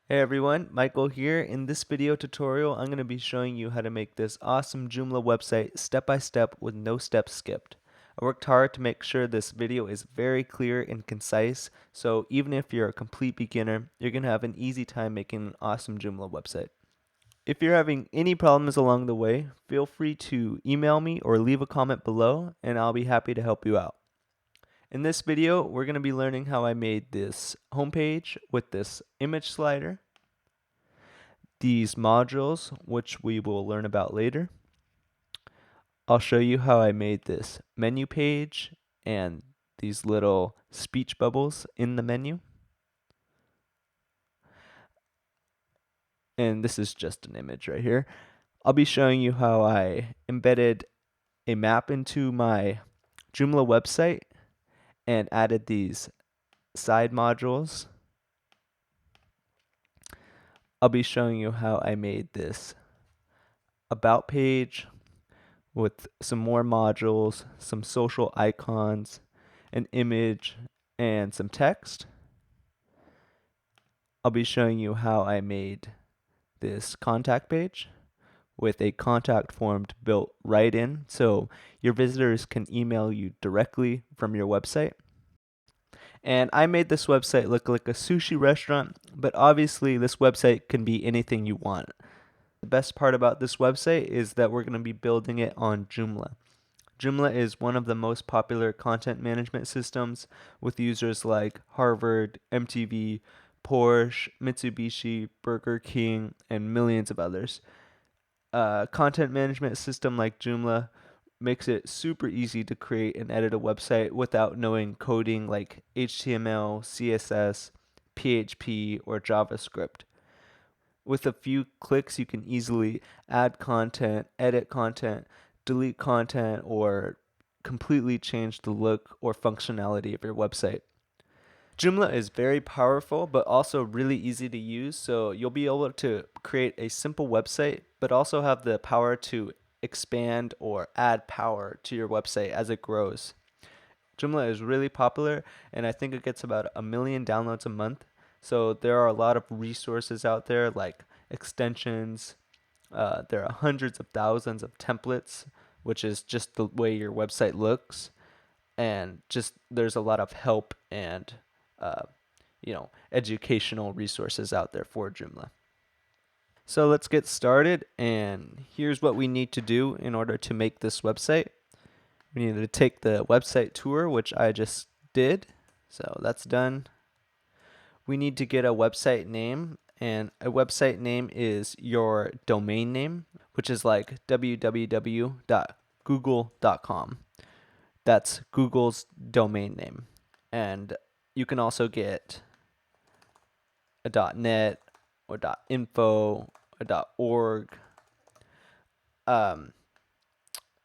Hey everyone, Michael here. In this video tutorial, I'm going to be showing you how to make this awesome Joomla website step by step with no steps skipped. I worked hard to make sure this video is very clear and concise, so even if you're a complete beginner, you're going to have an easy time making an awesome Joomla website. If you're having any problems along the way, feel free to email me or leave a comment below and I'll be happy to help you out. In this video, we're going to be learning how I made this homepage with this image slider, these modules, which we will learn about later. I'll show you how I made this menu page and these little speech bubbles in the menu. And this is just an image right here. I'll be showing you how I embedded a map into my Joomla website and added these side modules. I'll be showing you how I made this about page with some more modules, some social icons, an image, and some text. I'll be showing you how I made this contact page with a contact form built right in so your visitors can email you directly from your website. And I made this website look like a sushi restaurant, but obviously this website can be anything you want. The best part about this website is that we're going to be building it on Joomla. Joomla is one of the most popular content management systems with users like Harvard, MTV, Porsche, Mitsubishi, Burger King, and millions of others. A content management system like Joomla makes it super easy to create and edit a website without knowing coding like HTML, CSS, PHP, or JavaScript. With a few clicks, you can easily add content, edit content, delete content, or completely change the look or functionality of your website. Joomla is very powerful, but also really easy to use, so you'll be able to create a simple website, but also have the power to expand or add power to your website as it grows. Joomla is really popular, and I think it gets about 1 million downloads a month. So there are a lot of resources out there like extensions. There are hundreds of thousands of templates, which is just the way your website looks, and just there's a lot of help and uh, educational resources out there for Joomla. So let's get started, and here's what we need to do in order to make this website. We need to take the website tour, which I just did. So that's done. We need to get a website name, and a website name is your domain name, which is like www.google.com. That's Google's domain name. And you can also get a .net or .info or .org.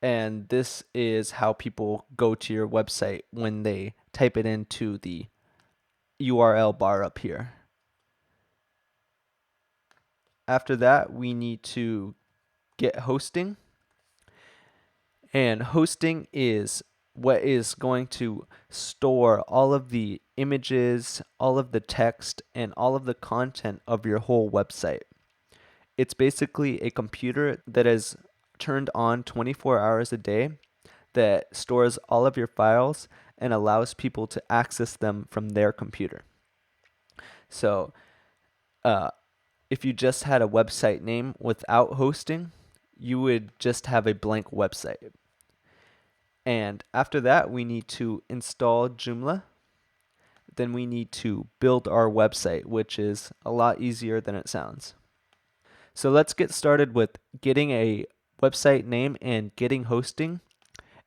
And this is how people go to your website when they type it into the URL bar up here. After that, we need to get hosting. And hosting is what is going to store all of the images, all of the text, and all of the content of your whole website. It's basically a computer that is turned on 24 hours a day that stores all of your files and allows people to access them from their computer. So if you just had a website name without hosting, you would just have a blank website. And after that, we need to install Joomla. Then we need to build our website, which is a lot easier than it sounds. So let's get started with getting a website name and getting hosting.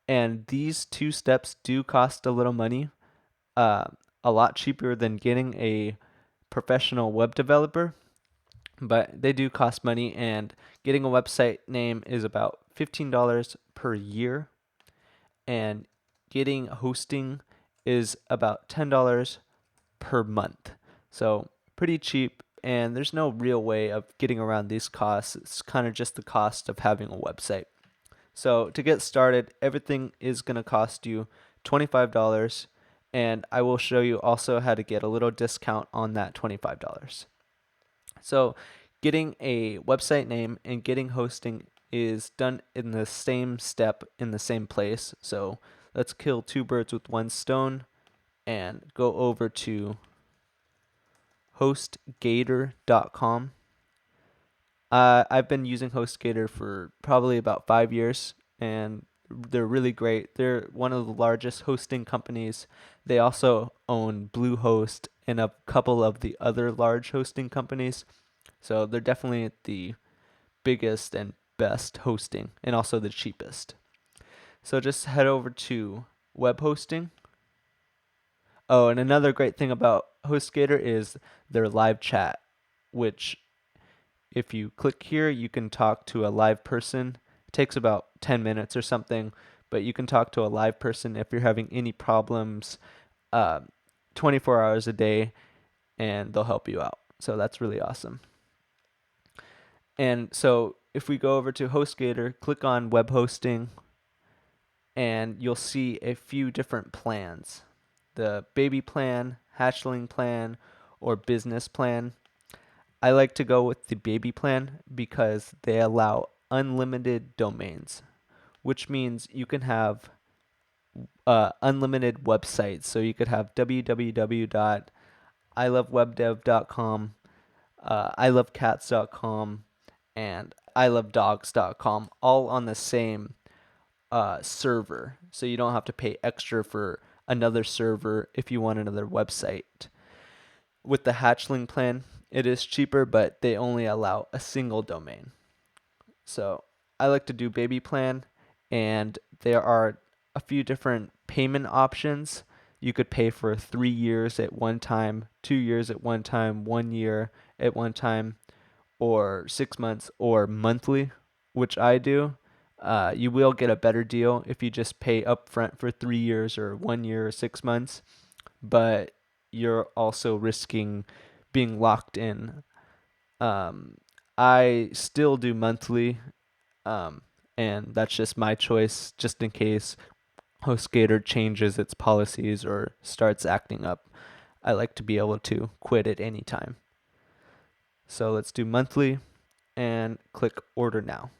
And these two steps do cost a little money, a lot cheaper than getting a professional web developer, but they do cost money, and getting a website name is about $15 per year, and getting hosting is about $10 per month. So pretty cheap, and there's no real way of getting around these costs. It's kind of just the cost of having a website. So to get started, everything is going to cost you $25, and I will show you also how to get a little discount on that $25. So getting a website name and getting hosting is done in the same step in the same place. So let's kill two birds with one stone and go over to hostgator.com. I've been using HostGator for probably about 5 years, and they're really great. They're one of the largest hosting companies. They also own Bluehost and a couple of the other large hosting companies. So they're definitely the biggest and best hosting, and also the cheapest. So just head over to web hosting. Oh, and another great thing about HostGator is their live chat, which if you click here, you can talk to a live person. It takes about 10 minutes or something, but you can talk to a live person if you're having any problems, uh, 24 hours a day, and they'll help you out. So that's really awesome. And so if we go over to HostGator, click on web hosting, and you'll see a few different plans. The baby plan, hatchling plan, or business plan. I like to go with the baby plan because they allow unlimited domains, which means you can have unlimited websites. So you could have www.ilovewebdev.com, ilovecats.com, and ilovedogs.com, all on the same server. So you don't have to pay extra for another server if you want another website. With the hatchling plan, it is cheaper, but they only allow a single domain. So I like to do baby plan, and there are a few different payment options. You could pay for 3 years at one time, 2 years at one time, 1 year at one time, or 6 months, or monthly, which I do. You will get a better deal if you just pay upfront for 3 years or 1 year or 6 months, but you're also risking being locked in. Um, I still do monthly, um, and that's just my choice, just in case HostGator changes its policies or starts acting up. I like to be able to quit at any time. So let's do monthly and click order now.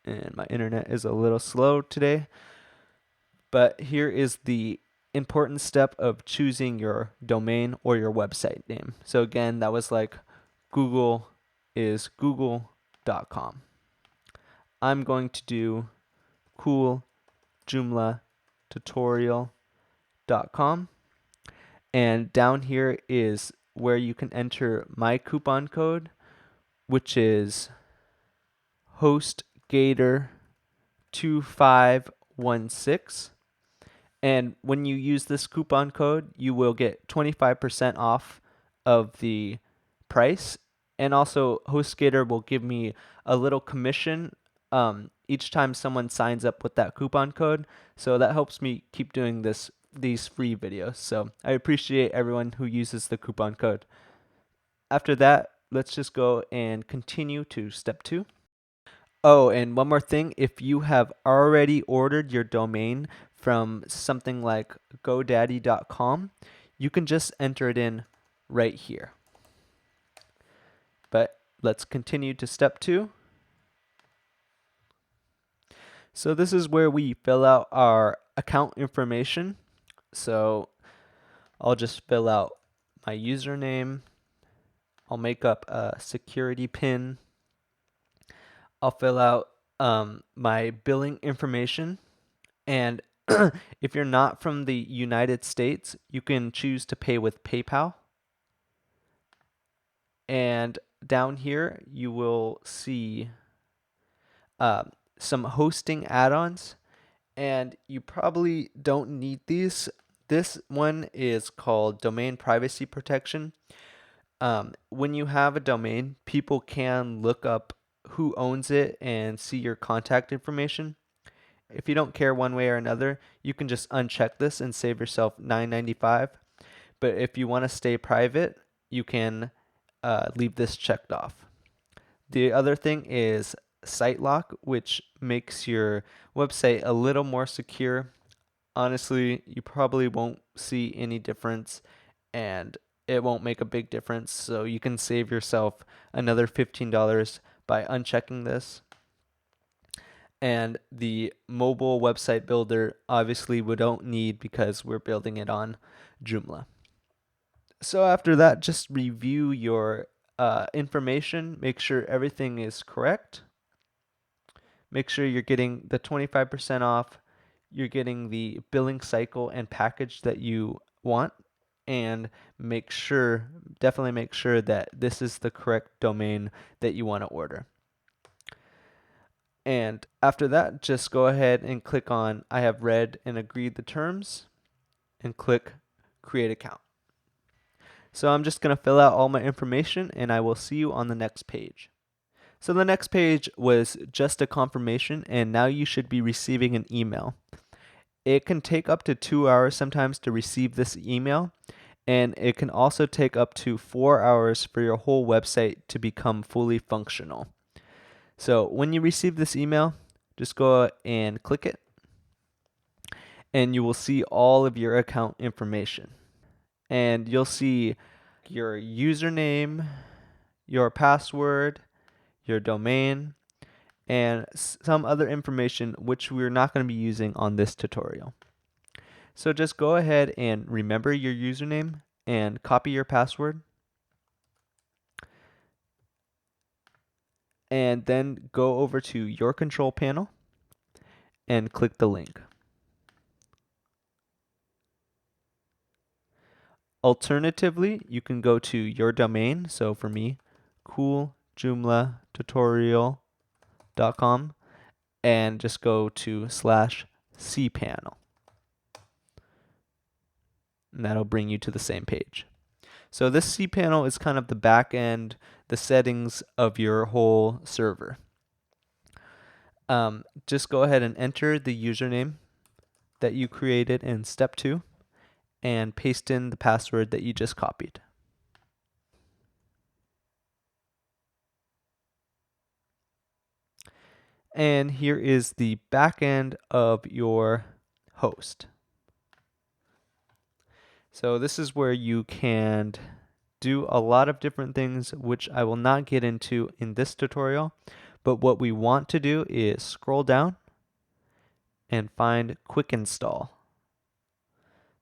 And my internet is a little slow today, but here is the important step of choosing your domain or your website name. So again, that was like Google is google.com. I'm going to do cool Joomla tutorial.com, and down here is where you can enter my coupon code, which is HostGator2516. And when you use this coupon code, you will get 25% off of the price. And also, HostGator will give me a little commission each time someone signs up with that coupon code. So that helps me keep doing these free videos. So I appreciate everyone who uses the coupon code. After that, let's just go and continue to step 2. Oh, and one more thing, if you have already ordered your domain from something like GoDaddy.com, you can just enter it in right here. But let's continue to step 2. So this is where we fill out our account information. So I'll just fill out my username. I'll make up a security pin. I'll fill out my billing information. And if you're not from the United States, you can choose to pay with PayPal. And down here, you will see some hosting add-ons, and you probably don't need these. This one is called Domain Privacy Protection. When you have a domain, people can look up who owns it and see your contact information. If you don't care one way or another, you can just uncheck this and save yourself $9.95. But if you want to stay private, you can leave this checked off. The other thing is site lock, which makes your website a little more secure. Honestly, you probably won't see any difference, and it won't make a big difference. So you can save yourself another $15 by unchecking this. And the mobile website builder, obviously we don't need because we're building it on Joomla. So after that, just review your information, make sure everything is correct. Make sure you're getting the 25% off, you're getting the billing cycle and package that you want, and definitely make sure that this is the correct domain that you want to order. And after that, just go ahead and click on I have read and agreed the terms and click create account. So I'm just going to fill out all my information and I will see you on the next page. So the next page was just a confirmation, and now you should be receiving an email. It can take up to 2 hours sometimes to receive this email, and it can also take up to 4 hours for your whole website to become fully functional. So when you receive this email, just go and click it, and you will see all of your account information. And you'll see your username, your password, your domain, and some other information which we're not going to be using on this tutorial. So just go ahead and remember your username and copy your password. And then go over to your control panel and click the link. Alternatively, you can go to your domain. So for me, cooljoomlatutorial.com, and just go to /cpanel. And that'll bring you to the same page. So this cPanel is kind of the back end, the settings of your whole server. Just go ahead and enter the username that you created in step 2 and paste in the password that you just copied. And here is the back end of your host. So this is where you can do a lot of different things, which I will not get into in this tutorial. But what we want to do is scroll down and find Quick Install.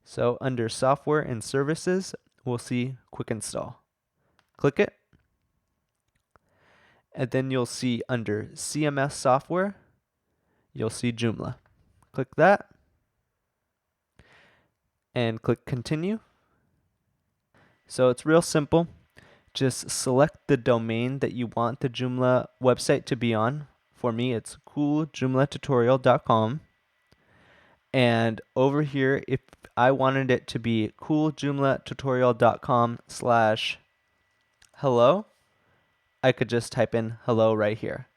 So under Software and Services, we'll see Quick Install. Click it. And then you'll see under CMS Software, you'll see Joomla. Click that. And click Continue. So it's real simple. Just select the domain that you want the Joomla website to be on. For me, it's cooljoomlatutorial.com. And over here, if I wanted it to be cooljoomlatutorial.com/hello, I could just type in hello right here.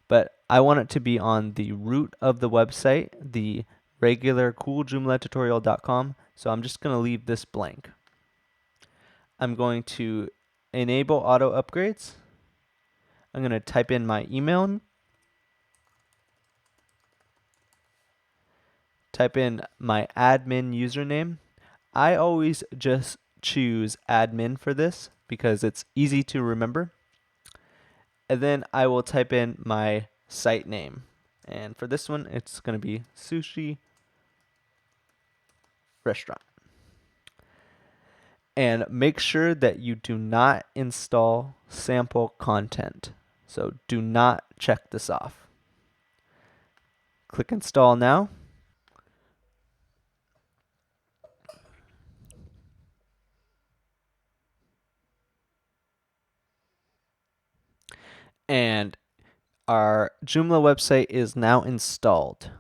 But I want it to be on the root of the website, the regular cooljoomlatutorial.com. So I'm just going to leave this blank. I'm going to enable auto upgrades. I'm going to type in my email, type in my admin username. I always just choose admin for this because it's easy to remember. And then I will type in my site name. And for this one, it's going to be Sushi Restaurant. And make sure that you do not install sample content. So do not check this off. Click install now. And our Joomla website is now installed.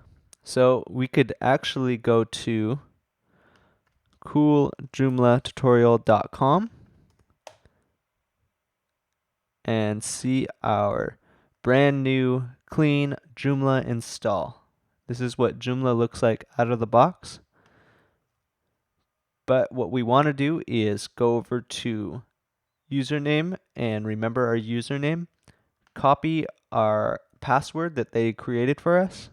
So we could actually go to cooljoomlatutorial.com and see our brand new clean Joomla install. This is what Joomla looks like out of the box. But what we want to do is go over to username and remember our username, copy our password that they created for us,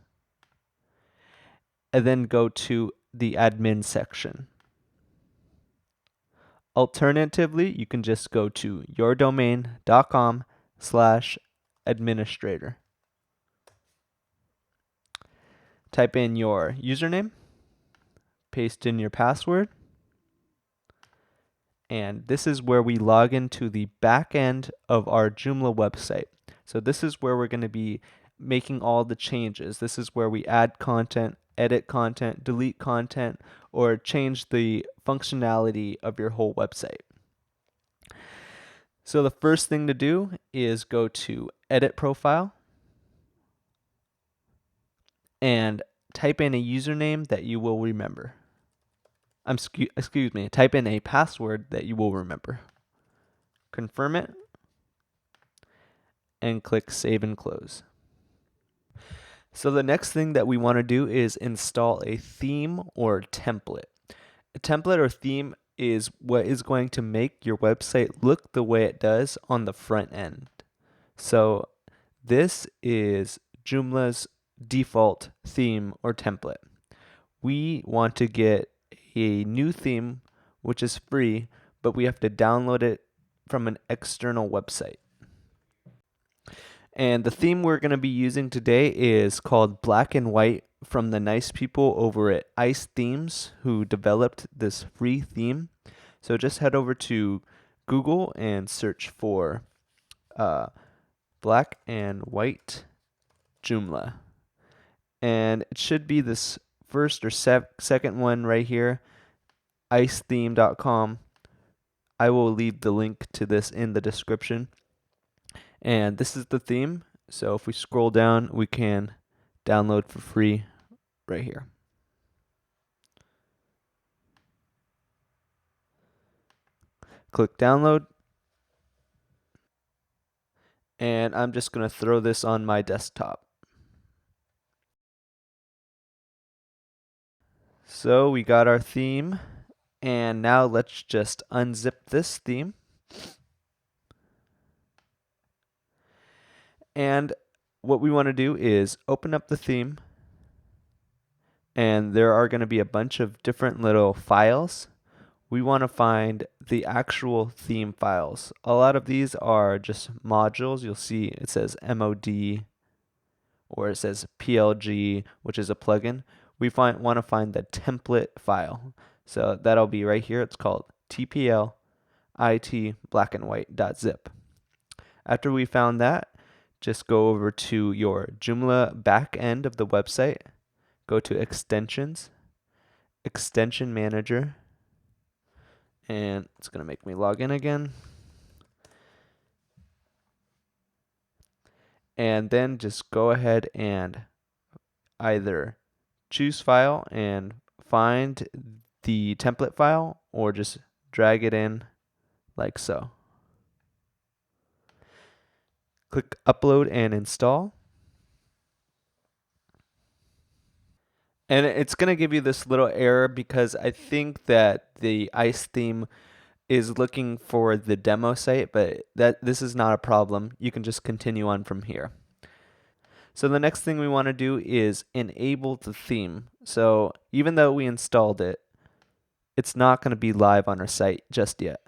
and then go to the admin section. Alternatively, you can just go to yourdomain.com/administrator. Type in your username, paste in your password, and this is where we log into the back end of our Joomla website. So this is where we're going to be making all the changes. This is where we add content, edit content, delete content, or change the functionality of your whole website. So the first thing to do is go to Edit Profile and type in a username that you will remember. Excuse me, type in a password that you will remember. Confirm it and click Save and Close. So the next thing that we want to do is install a theme or template. A template or theme is what is going to make your website look the way it does on the front end. So this is Joomla's default theme or template. We want to get a new theme, which is free, but we have to download it from an external website. And the theme we're going to be using today is called Black and White from the nice people over at Ice Themes who developed this free theme. So just head over to Google and search for Black and White Joomla. And it should be this first or second one right here, icetheme.com. I will leave the link to this in the description. And this is the theme. So if we scroll down, we can download for free right here. Click download. And I'm just going to throw this on my desktop. So we got our theme. And now let's just unzip this theme. And what we want to do is open up the theme. And there are going to be a bunch of different little files. We want to find the actual theme files. A lot of these are just modules. You'll see it says MOD or it says PLG, which is a plugin. We want to find the template file. So that'll be right here. It's called TPL IT blackandwhite.zip. After we found that, just go over to your Joomla back end of the website. Go to Extensions, Extension Manager, and it's going to make me log in again. And then just go ahead and either choose file and find the template file or just drag it in like so. Click upload and install. And it's going to give you this little error because I think that the ICE theme is looking for the demo site, but this is not a problem. You can just continue on from here. So the next thing we want to do is enable the theme. So even though we installed it, it's not going to be live on our site just yet.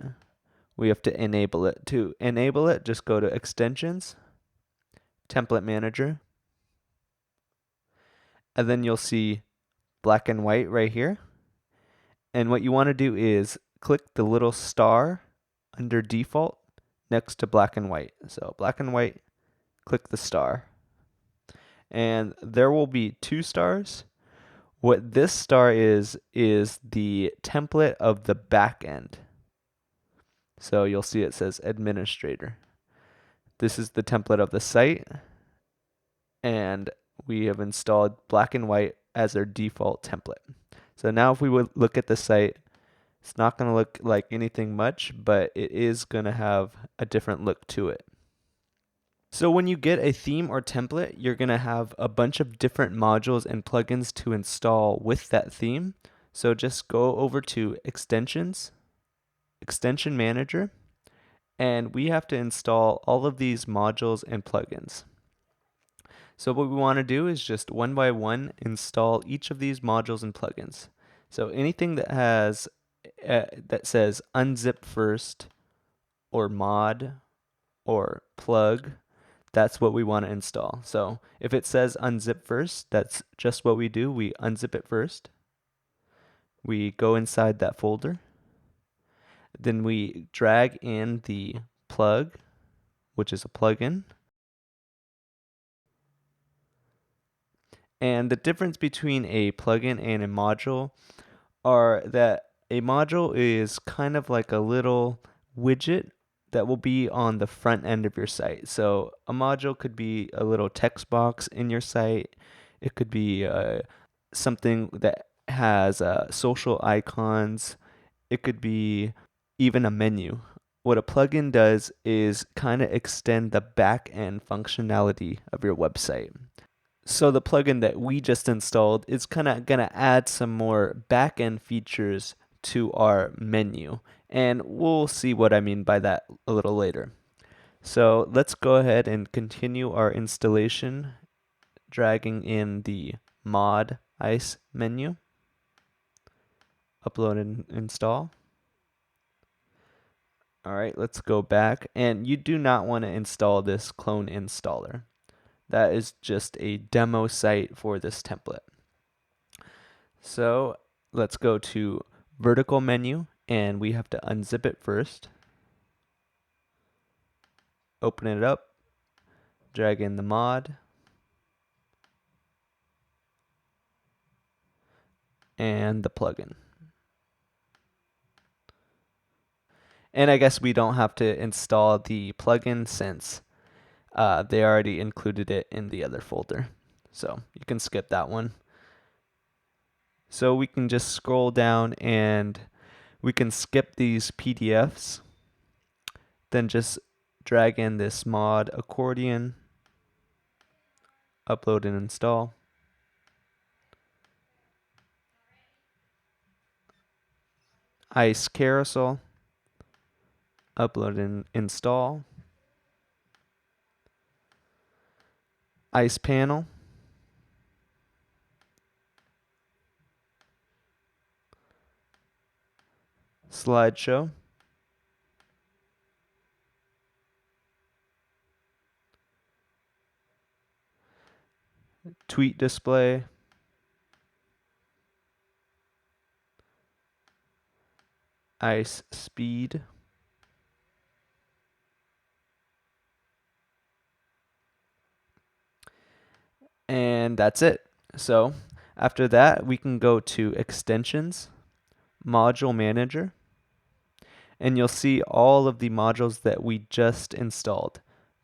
We have to enable it. To enable it, just go to Extensions, Template Manager, and then you'll see Black and White right here. And what you want to do is click the little star under default next to Black and White. So Black and White, click the star. And there will be 2 stars. What this star is the template of the back end. So you'll see it says administrator. This is the template of the site. And we have installed Black and White as our default template. So now if we would look at the site, it's not going to look like anything much, but it is going to have a different look to it. So when you get a theme or template, you're going to have a bunch of different modules and plugins to install with that theme. So just go over to Extensions, Extension Manager, and we have to install all of these modules and plugins. So what we want to do is just one by one install each of these modules and plugins. So anything that has that says unzip first or mod or plug, that's what we want to install. So if it says unzip first, that's just what we do. We unzip it first. We go inside that folder. Then we drag in the plug, which is a plugin. And the difference between a plugin and a module are that a module is kind of like a little widget that will be on the front end of your site. So a module could be a little text box in your site. It could be something that has social icons. It could be even a menu. What a plugin does is kind of extend the back end functionality of your website. So the plugin that we just installed is kind of going to add some more back-end features to our menu. And we'll see what I mean by that a little later. So let's go ahead and continue our installation, dragging in the mod ice menu, upload and install. All right, let's go back. And you do not want to install this clone installer. That is just a demo site for this template. So let's go to vertical menu, and we have to unzip it first. Open it up, drag in the mod, and the plugin. And I guess we don't have to install the plugin since they already included it in the other folder. So you can skip that one. So we can just scroll down and we can skip these PDFs. Then just drag in this mod accordion, upload and install. Ice carousel, upload and install. Ice panel, slideshow, tweet display, ice speed, and that's it. So after that, we can go to extensions, module manager, and you'll see all of the modules that we just installed.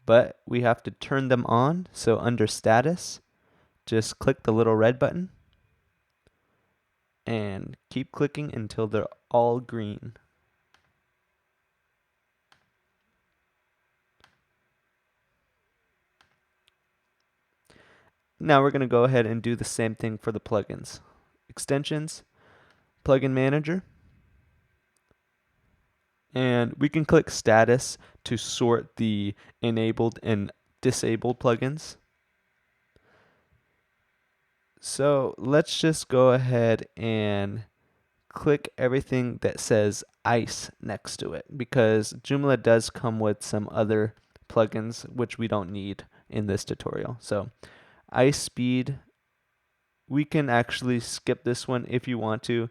But we have to turn them on. So under status, just click the little red button and keep clicking until they're all green. Now we're going to go ahead and do the same thing for the plugins. Extensions, plugin manager, and we can click status to sort the enabled and disabled plugins. So let's just go ahead and click everything that says ice next to it, because Joomla does come with some other plugins which we don't need in this tutorial. So ice speed, we can actually skip this one if you want to.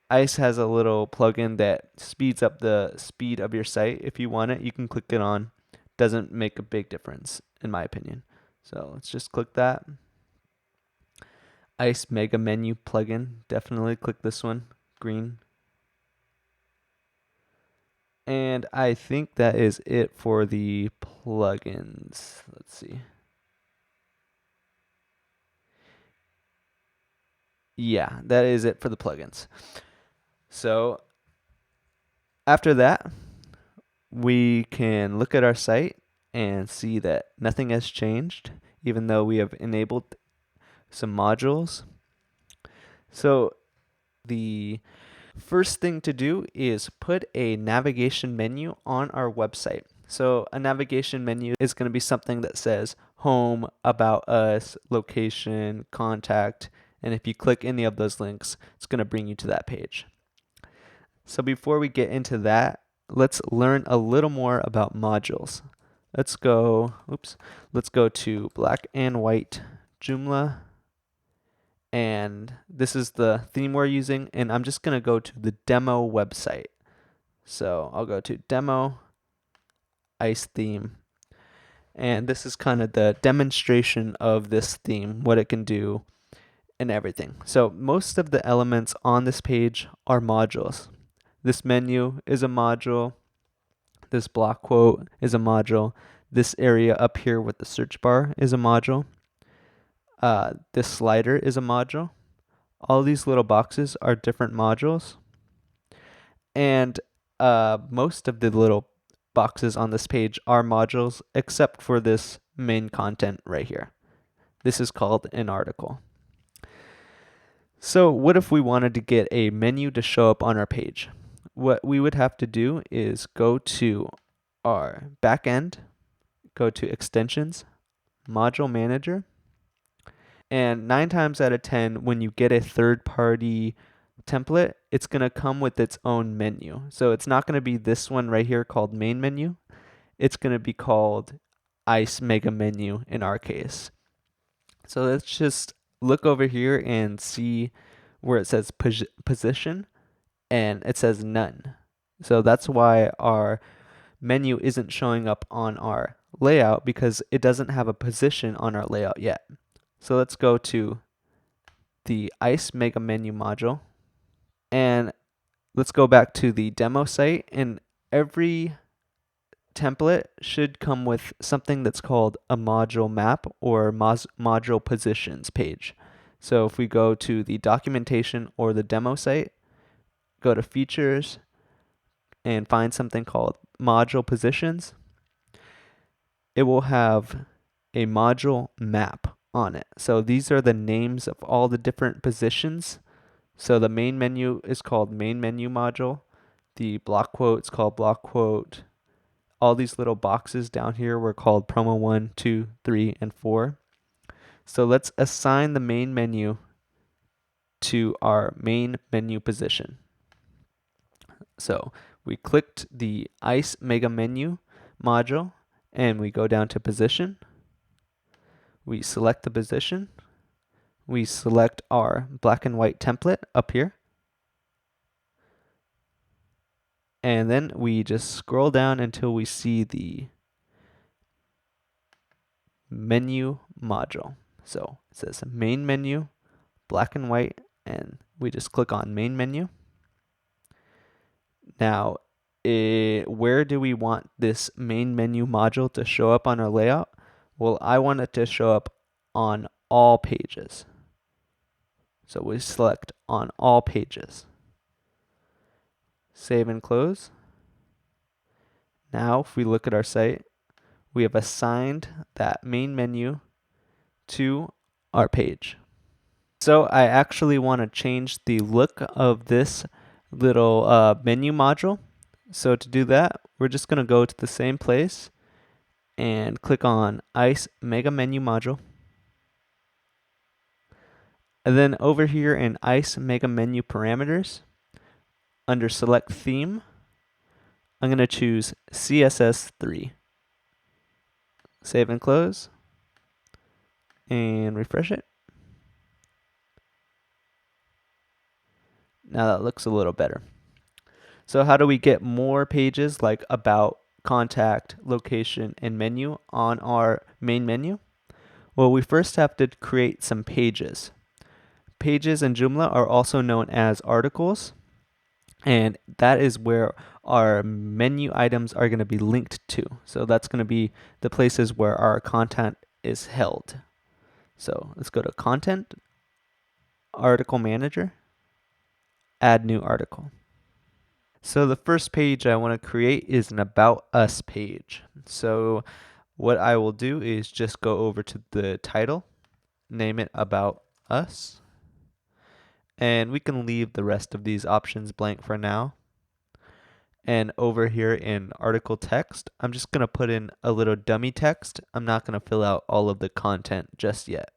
Ice has a little plugin that speeds up the speed of your site. If you want it, you can click it on. Doesn't make a big difference, in my opinion. So let's just click that. Ice Mega Menu plugin. Definitely click this one. Green. And I think that is it for the plugins. Let's see. Yeah, that is it for the plugins. So after that, we can look at our site and see that nothing has changed, even though we have enabled some modules. So the first thing to do is put a navigation menu on our website. So a navigation menu is going to be something that says home, about us, location, contact, and if you click any of those links, it's going to bring you to that page. So before we get into that, let's learn a little more about modules. Let's go to black and white Joomla, and this is the theme we're using, and I'm just going to go to the demo website. So I'll go to demo ice theme, and this is kind of the demonstration of this theme, what it can do and everything. So most of the elements on this page are modules. This menu is a module. This block quote is a module. This area up here with the search bar is a module. This slider is a module. All these little boxes are different modules. And most of the little boxes on this page are modules except for this main content right here. This is called an article. So what if we wanted to get a menu to show up on our page? What we would have to do is go to our backend, go to extensions, module manager, and 9 times out of 10, when you get a third-party template, it's going to come with its own menu. So it's not going to be this one right here called main menu. It's going to be called ICE mega menu in our case. So let's just look over here and see where it says position, and it says none. So that's why our menu isn't showing up on our layout, because it doesn't have a position on our layout yet. So let's go to the ICE mega menu module, and let's go back to the demo site, and every template should come with something that's called a module map or module positions page. So if we go to the documentation or the demo site, go to features and find something called module positions, it will have a module map on it. So these are the names of all the different positions. So the main menu is called main menu module. The block quote is called block quote. All these little boxes down here were called promo 1, 2, 3, and 4. So let's assign the main menu to our main menu position. So we clicked the ICE mega menu module, and we go down to position. We select the position. We select our black and white template up here. And then we just scroll down until we see the menu module. So it says main menu, black and white, and we just click on main menu. Now, where do we want this main menu module to show up on our layout? Well, I want it to show up on all pages. So we select on all pages. Save and close. Now, if we look at our site, we have assigned that main menu to our page. So I actually want to change the look of this little menu module. So to do that, we're just going to go to the same place and click on ICE Mega Menu Module. And then over here in ICE Mega Menu Parameters, under Select Theme, I'm going to choose CSS3. Save and close, and refresh it. Now that looks a little better. So how do we get more pages like about, contact, location, and menu on our main menu? Well, we first have to create some pages. Pages in Joomla are also known as articles, and that is where our menu items are going to be linked to. So that's going to be the places where our content is held. So let's go to Content, Article Manager, Add New Article. So the first page I want to create is an About Us page. So what I will do is just go over to the title, name it About Us, and we can leave the rest of these options blank for now. And over here in article text, I'm just going to put in a little dummy text. I'm not going to fill out all of the content just yet.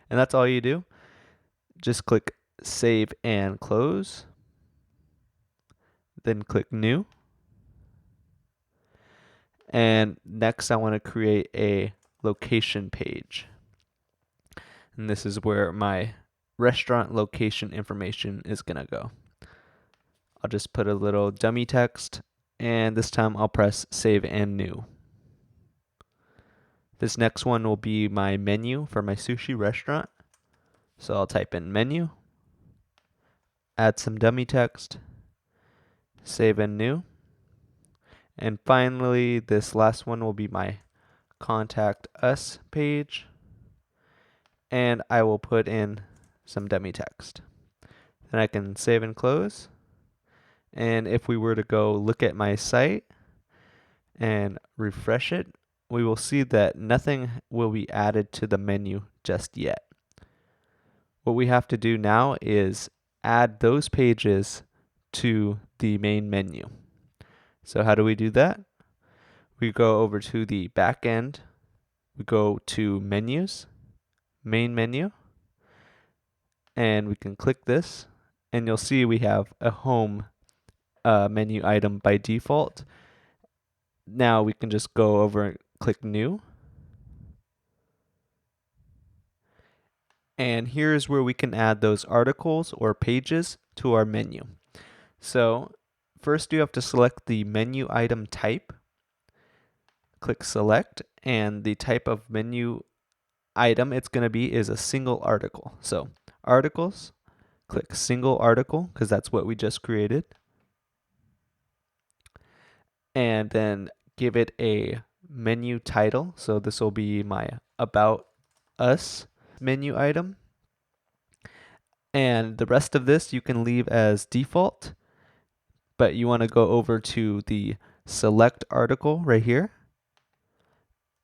And that's all you do. Just click Save and Close. then click New. And next I want to create a location page. And this is where my restaurant location information is going to go. I'll just put a little dummy text, and this time I'll press Save and New. This next one will be my menu for my sushi restaurant. So I'll type in menu, add some dummy text, save and new. And finally, this last one will be my contact us page. And I will put in some dummy text. Then I can save and close. And if we were to go look at my site and refresh it, we will see that nothing will be added to the menu just yet. What we have to do now is add those pages to the main menu. So how do we do that? We go over to the back end, we go to menus, main menu, and we can click this, and you'll see we have a home menu item by default. Now we can just go over and click new. And here's where we can add those articles or pages to our menu. So first you have to select the menu item type. Click select, and the type of menu item it's going to be is a single article. So articles, click single article because that's what we just created. And then give it a menu title. So this will be my About Us menu item. And the rest of this you can leave as default, but you want to go over to the select article right here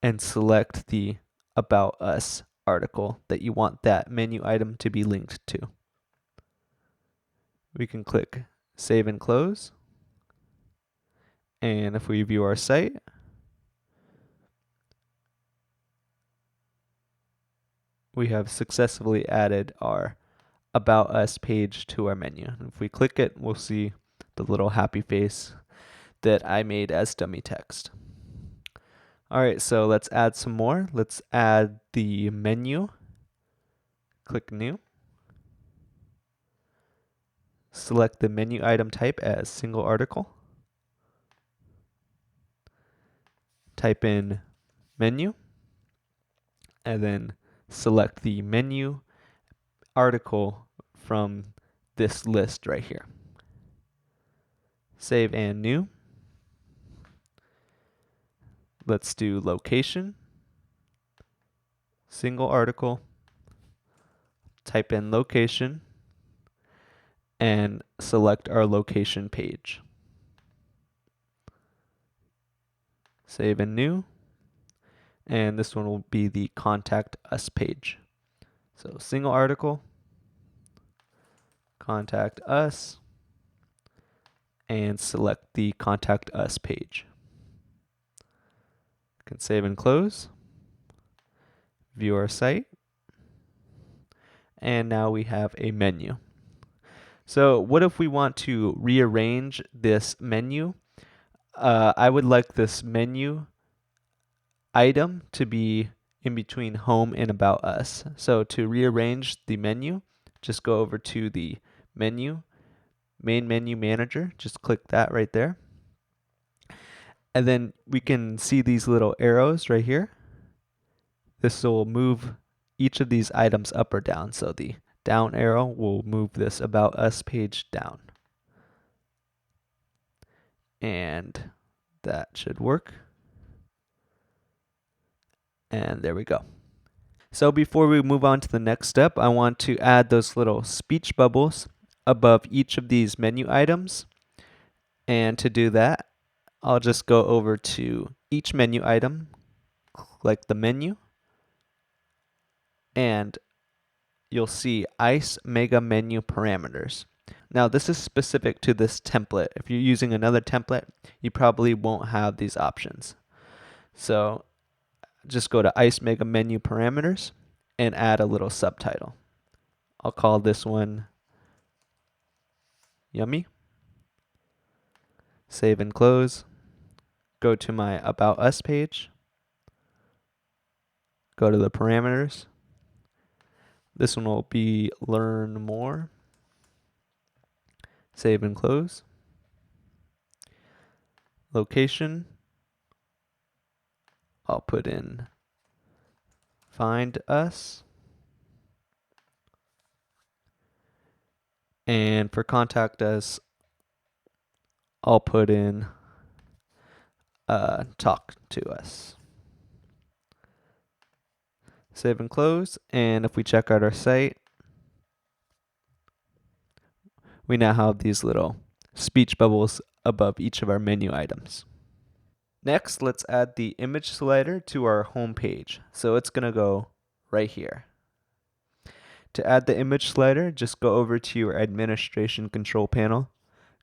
and select the About Us article that you want that menu item to be linked to. We can click Save and Close. And if we view our site, we have successfully added our About Us page to our menu. If we click it, we'll see the little happy face that I made as dummy text. All right, so let's add some more. Let's add the menu. Click New. Select the menu item type as single article. Type in menu, and then select the menu article from this list right here. Save and new. Let's do location, single article, type in location, and select our location page. Save and new. And this one will be the contact us page. So single article, contact us, and select the contact us page. Can save and close. View our site. And now we have a menu. So what if we want to rearrange this menu? I would like this menu item to be in between home and about us. So to rearrange the menu, just go over to the menu, main menu manager, just click that right there. And then we can see these little arrows right here. This will move each of these items up or down. So the down arrow will move this About Us page down. And that should work. And there we go. So before we move on to the next step, I want to add those little speech bubbles above each of these menu items. And to do that, I'll just go over to each menu item, click the menu, and you'll see ICE Mega Menu Parameters. Now this is specific to this template. If you're using another template, you probably won't have these options. So just go to ICE Mega Menu Parameters and add a little subtitle. I'll call this one Yummy. Save and close. Go to my About Us page. Go to the parameters. This one will be Learn More. Save and close. Location, I'll put in Find Us. And for Contact Us, I'll put in Talk to Us. Save and close. And if we check out our site, we now have these little speech bubbles above each of our menu items. Next, let's add the image slider to our home page. So it's going to go right here. To add the image slider, just go over to your administration control panel,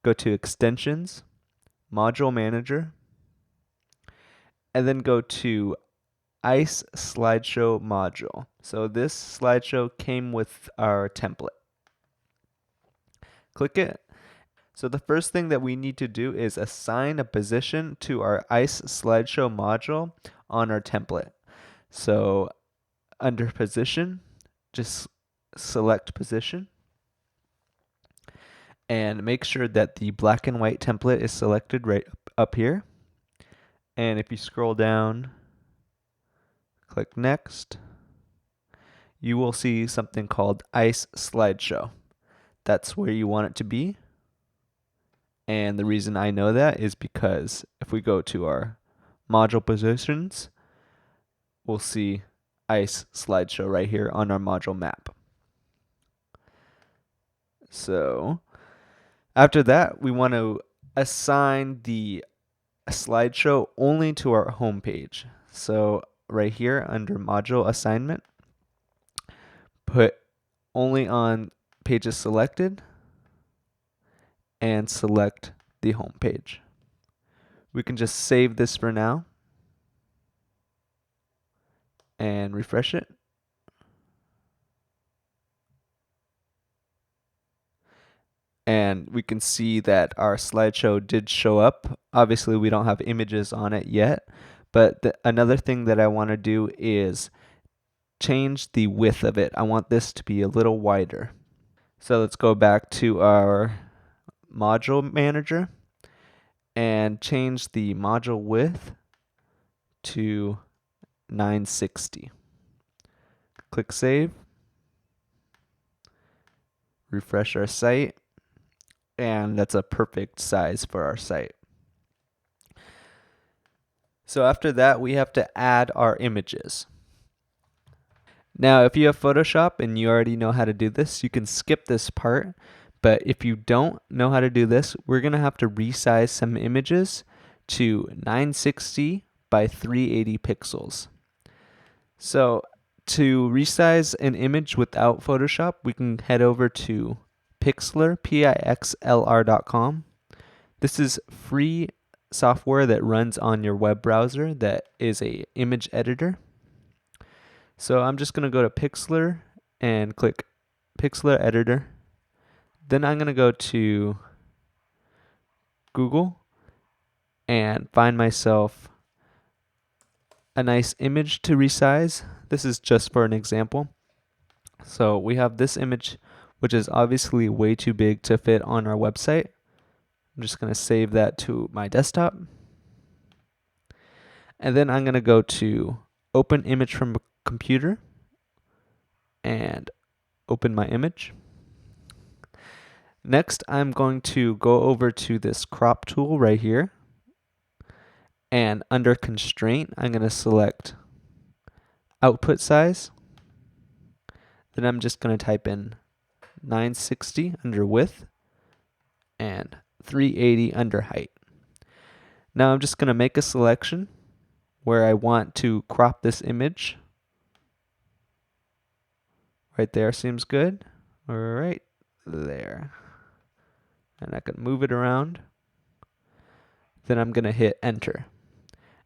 go to Extensions, Module Manager, and then go to ICE Slideshow Module. So this slideshow came with our template. Click it. So the first thing that we need to do is assign a position to our ICE Slideshow module on our template. So under Position, just select Position and make sure that the black and white template is selected right up here. And if you scroll down, click Next, you will see something called ICE Slideshow. That's where you want it to be. And the reason I know that is because if we go to our module positions, we'll see ICE Slideshow right here on our module map. So after that, we want to assign the slideshow only to our home page. So right here under module assignment, put only on pages selected and select the home page. We can just save this for now and refresh it. And we can see that our slideshow did show up. Obviously, we don't have images on it yet, but another thing that I want to do is change the width of it. I want this to be a little wider. So let's go back to our module manager and change the module width to 960. Click Save. Refresh our site. And that's a perfect size for our site. So after that, we have to add our images. Now, if you have Photoshop and you already know how to do this, you can skip this part. But if you don't know how to do this, we're going to have to resize some images to 960 by 380 pixels. So to resize an image without Photoshop, we can head over to Pixlr, pixlr.com. This is free software that runs on your web browser that is a image editor. So I'm just going to go to Pixlr and click Pixlr Editor. Then I'm going to go to Google and find myself a nice image to resize. This is just for an example. So we have this image, which is obviously way too big to fit on our website. I'm just going to save that to my desktop. And then I'm going to go to Open Image from Computer and open my image. Next, I'm going to go over to this crop tool right here. And under Constraint, I'm going to select Output Size. Then I'm just going to type in 960 under Width and 380 under Height. Now I'm just going to make a selection where I want to crop this image. Right there seems good. Right there. And I can move it around. Then I'm going to hit Enter.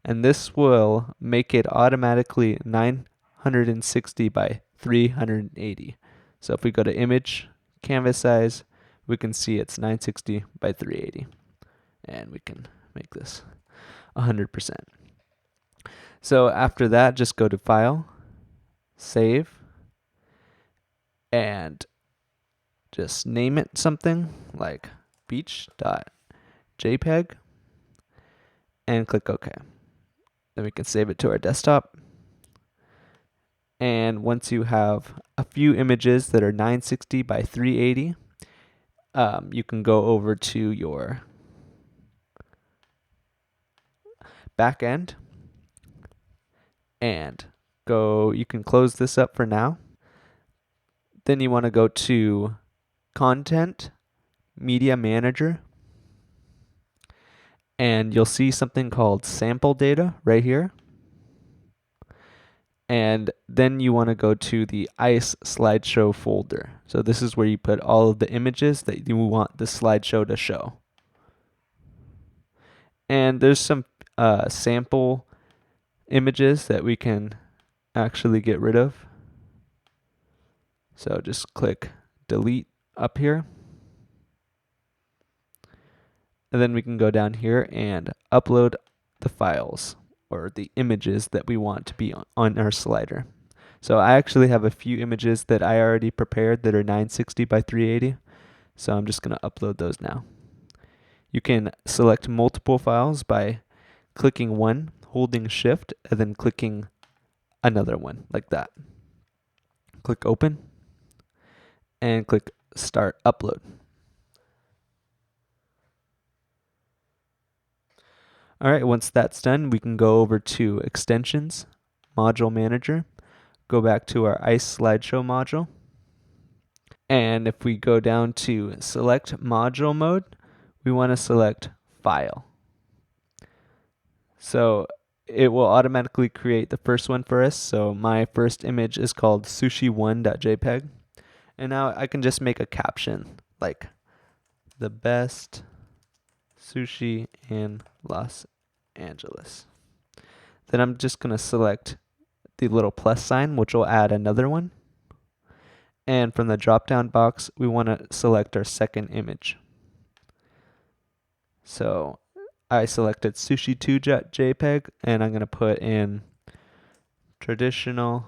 And this will make it automatically 960 by 380. So if we go to Image, Canvas Size, we can see it's 960 by 380. And we can make this 100%. So after that, just go to File, Save, and just name it something like beach.jpg and click OK. Then we can save it to our desktop. And once you have a few images that are 960 by 380, you can go over to your backend and you can close this up for now. Then you want to go to Content, Media Manager, and you'll see something called Sample Data right here. And then you want to go to the ICE slideshow folder. So this is where you put all of the images that you want the slideshow to show. And there's some sample images that we can actually get rid of. So just click delete up here. And then we can go down here and upload the files or the images that we want to be on our slider. So I actually have a few images that I already prepared that are 960 by 380. So I'm just going to upload those now. You can select multiple files by clicking one, holding shift, and then clicking another one like that. Click open and click start upload. All right, once that's done, we can go over to Extensions, Module Manager, go back to our ICE slideshow module. And if we go down to Select Module Mode, we want to select File. So it will automatically create the first one for us. So my first image is called sushi1.jpg. And now I can just make a caption like the best sushi in Los Angeles. Then I'm just going to select the little plus sign, which will add another one. And from the drop down box, we want to select our second image. So I selected sushi2.jpg, and I'm going to put in traditional,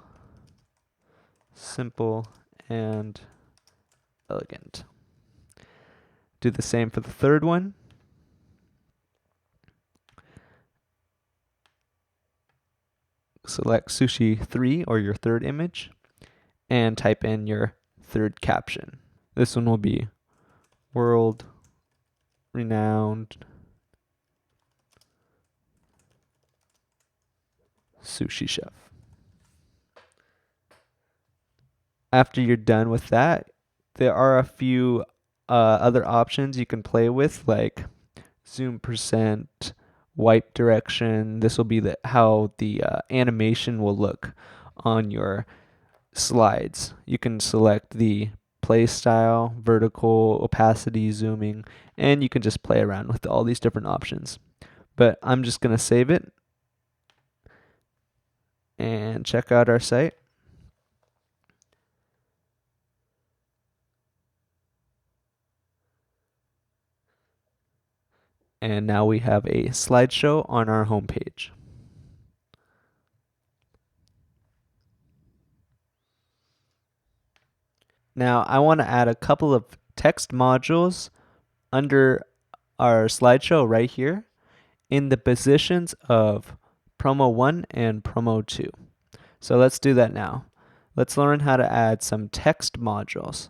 simple, and elegant. Do the same for the third one. Select sushi3 or your third image and type in your third caption. This one will be world renowned sushi chef. After you're done with that, there are a few other options you can play with, like zoom percent, wipe direction. This will be how the animation will look on your slides. You can select the play style, vertical, opacity, zooming, and you can just play around with all these different options. But I'm just going to save it and check out our site. And now we have a slideshow on our homepage. Now I want to add a couple of text modules under our slideshow right here in the positions of promo 1 and promo 2. So let's do that now. Let's learn how to add some text modules.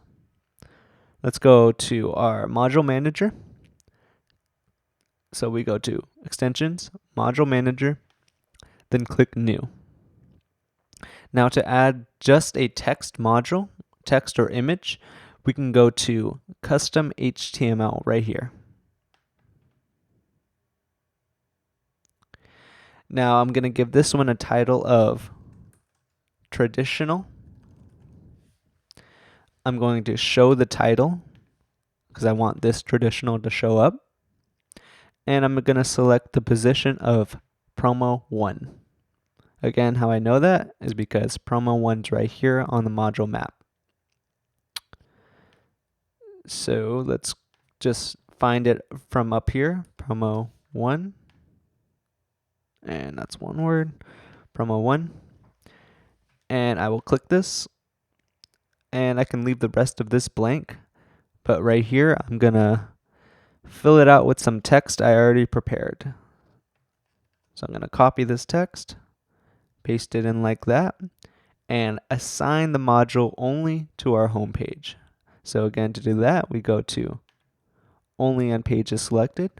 Let's go to our module manager. So we go to Extensions, Module Manager, then click New. Now to add just a text module, text or image, we can go to Custom HTML right here. Now I'm going to give this one a title of Traditional. I'm going to show the title because I want this traditional to show up. And I'm going to select the position of promo 1. Again, how I know that is because promo 1's right here on the module map. So let's just find it from up here, promo 1, and that's one word, promo 1, and I will click this, and I can leave the rest of this blank, but right here I'm gonna fill it out with some text I already prepared. So I'm gonna copy this text, paste it in like that, and assign the module only to our home page. So again, to do that, we go to only on pages selected.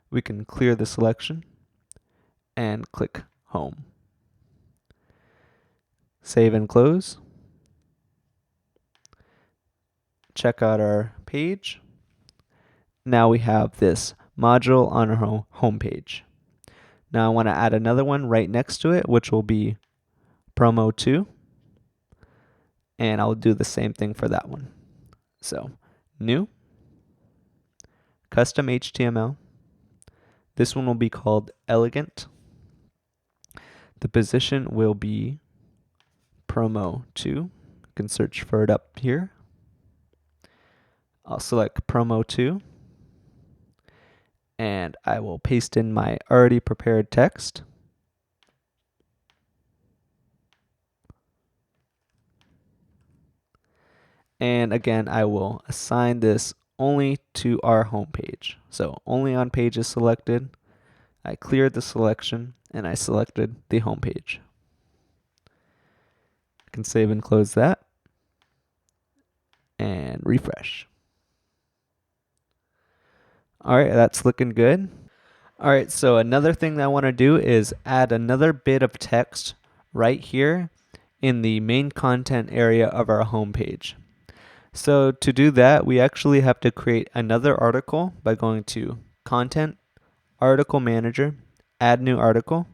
We can clear the selection and click home. Save and close. Check out our page. Now we have this module on our home page. Now I want to add another one right next to it, which will be promo 2. And I'll do the same thing for that one. So, new, custom HTML. This one will be called elegant. The position will be promo 2. You can search for it up here. I'll select promo 2. And I will paste in my already prepared text. And again, I will assign this only to our home page. So only on pages selected. I cleared the selection and I selected the home page. I can save and close that and refresh. All right, that's looking good. All right, so another thing that I want to do is add another bit of text right here in the main content area of our home page. So to do that, we actually have to create another article by going to Content, Article Manager, Add New Article.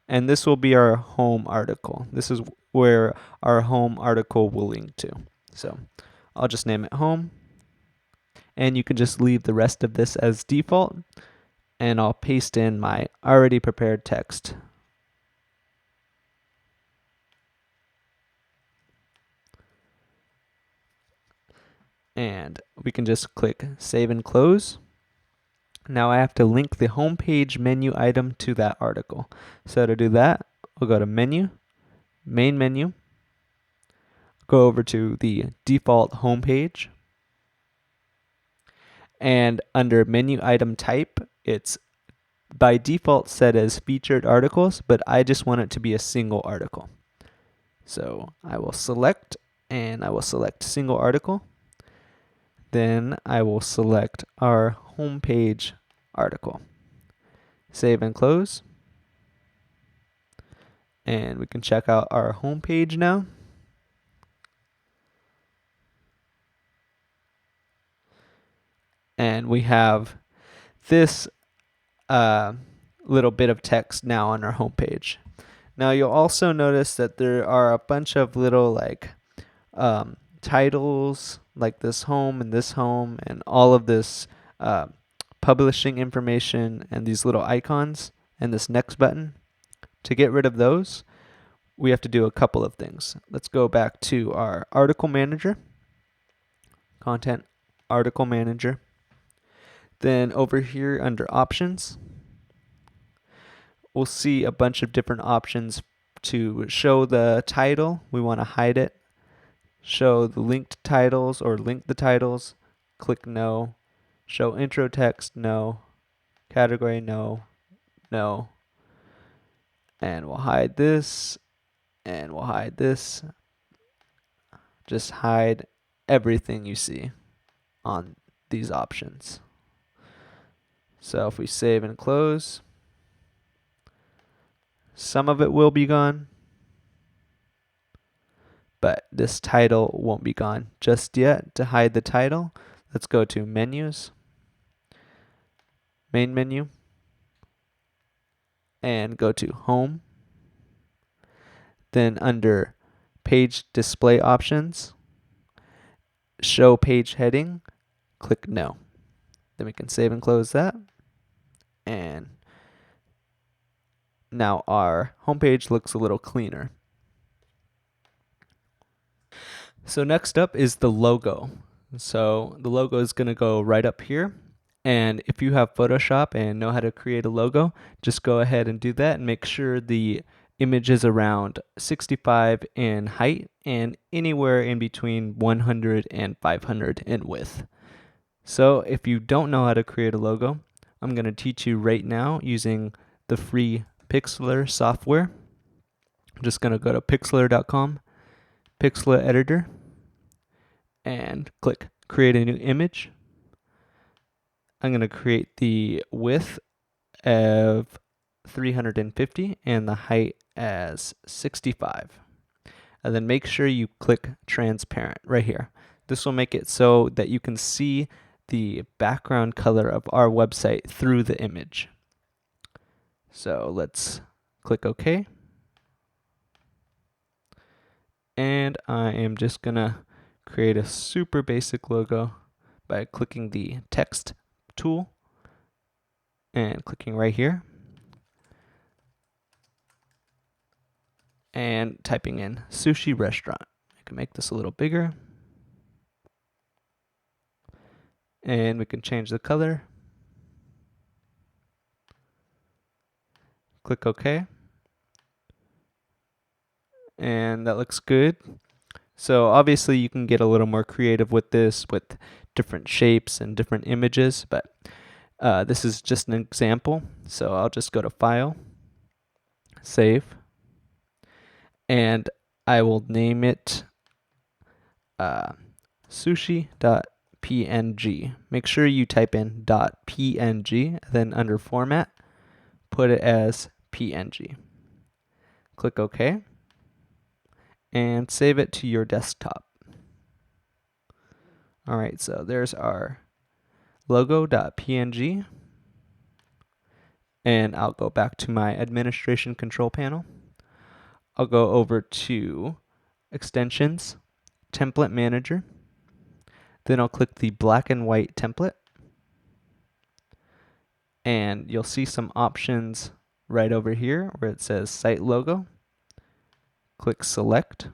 And this will be our home article. This is where our home article will link to. So I'll just name it home. And you can just leave the rest of this as default. And I'll paste in my already prepared text. And we can just click Save and Close. Now I have to link the home page menu item to that article. So to do that, we'll go to Menu, Main Menu, go over to the default home page, and under Menu Item Type, it's by default set as Featured Articles, but I just want it to be a single article. So I will select, and I will select Single Article. Then I will select our homepage article. Save and close. And we can check out our homepage now. And we have this little bit of text now on our homepage. Now you'll also notice that there are a bunch of little like titles, like this home and all of this publishing information and these little icons and this next button. To get rid of those, we have to do a couple of things. Let's go back to our article manager, content article manager. Then over here under options, we'll see a bunch of different options to show the title. We want to hide it. Show the linked titles or link the titles. Click no. Show intro text, no. Category, no. No. And we'll hide this. And we'll hide this. Just hide everything you see on these options. So if we save and close, some of it will be gone, but this title won't be gone just yet. To hide the title, let's go to Menus, Main Menu, and go to Home. Then under Page Display Options, Show Page Heading, click No. Then we can save and close that. And now our homepage looks a little cleaner. So next up is the logo. So the logo is going to go right up here. And if you have Photoshop and know how to create a logo, just go ahead and do that and make sure the image is around 65 in height and anywhere in between 100 and 500 in width. So if you don't know how to create a logo, I'm going to teach you right now using the free Pixlr software. I'm just going to go to pixlr.com, Pixlr editor, and click create a new image. I'm going to create the width of 350 and the height as 65. And then make sure you click transparent right here. This will make it so that you can see the background color of our website through the image. So let's click OK. And I am just gonna create a super basic logo by clicking the text tool and clicking right here and typing in sushi restaurant. I can make this a little bigger and we can change the color. Click OK. And that looks good. So obviously you can get a little more creative with this with different shapes and different images, but this is just an example. So I'll just go to File, Save, and I will name it sushi.png. Make sure you type in .png, then under Format, put it as PNG. Click OK, and save it to your desktop. All right, so there's our logo.png, and I'll go back to my administration control panel. I'll go over to Extensions, Template Manager. Then I'll click the black and white template. And you'll see some options right over here where it says Site Logo. Click Select.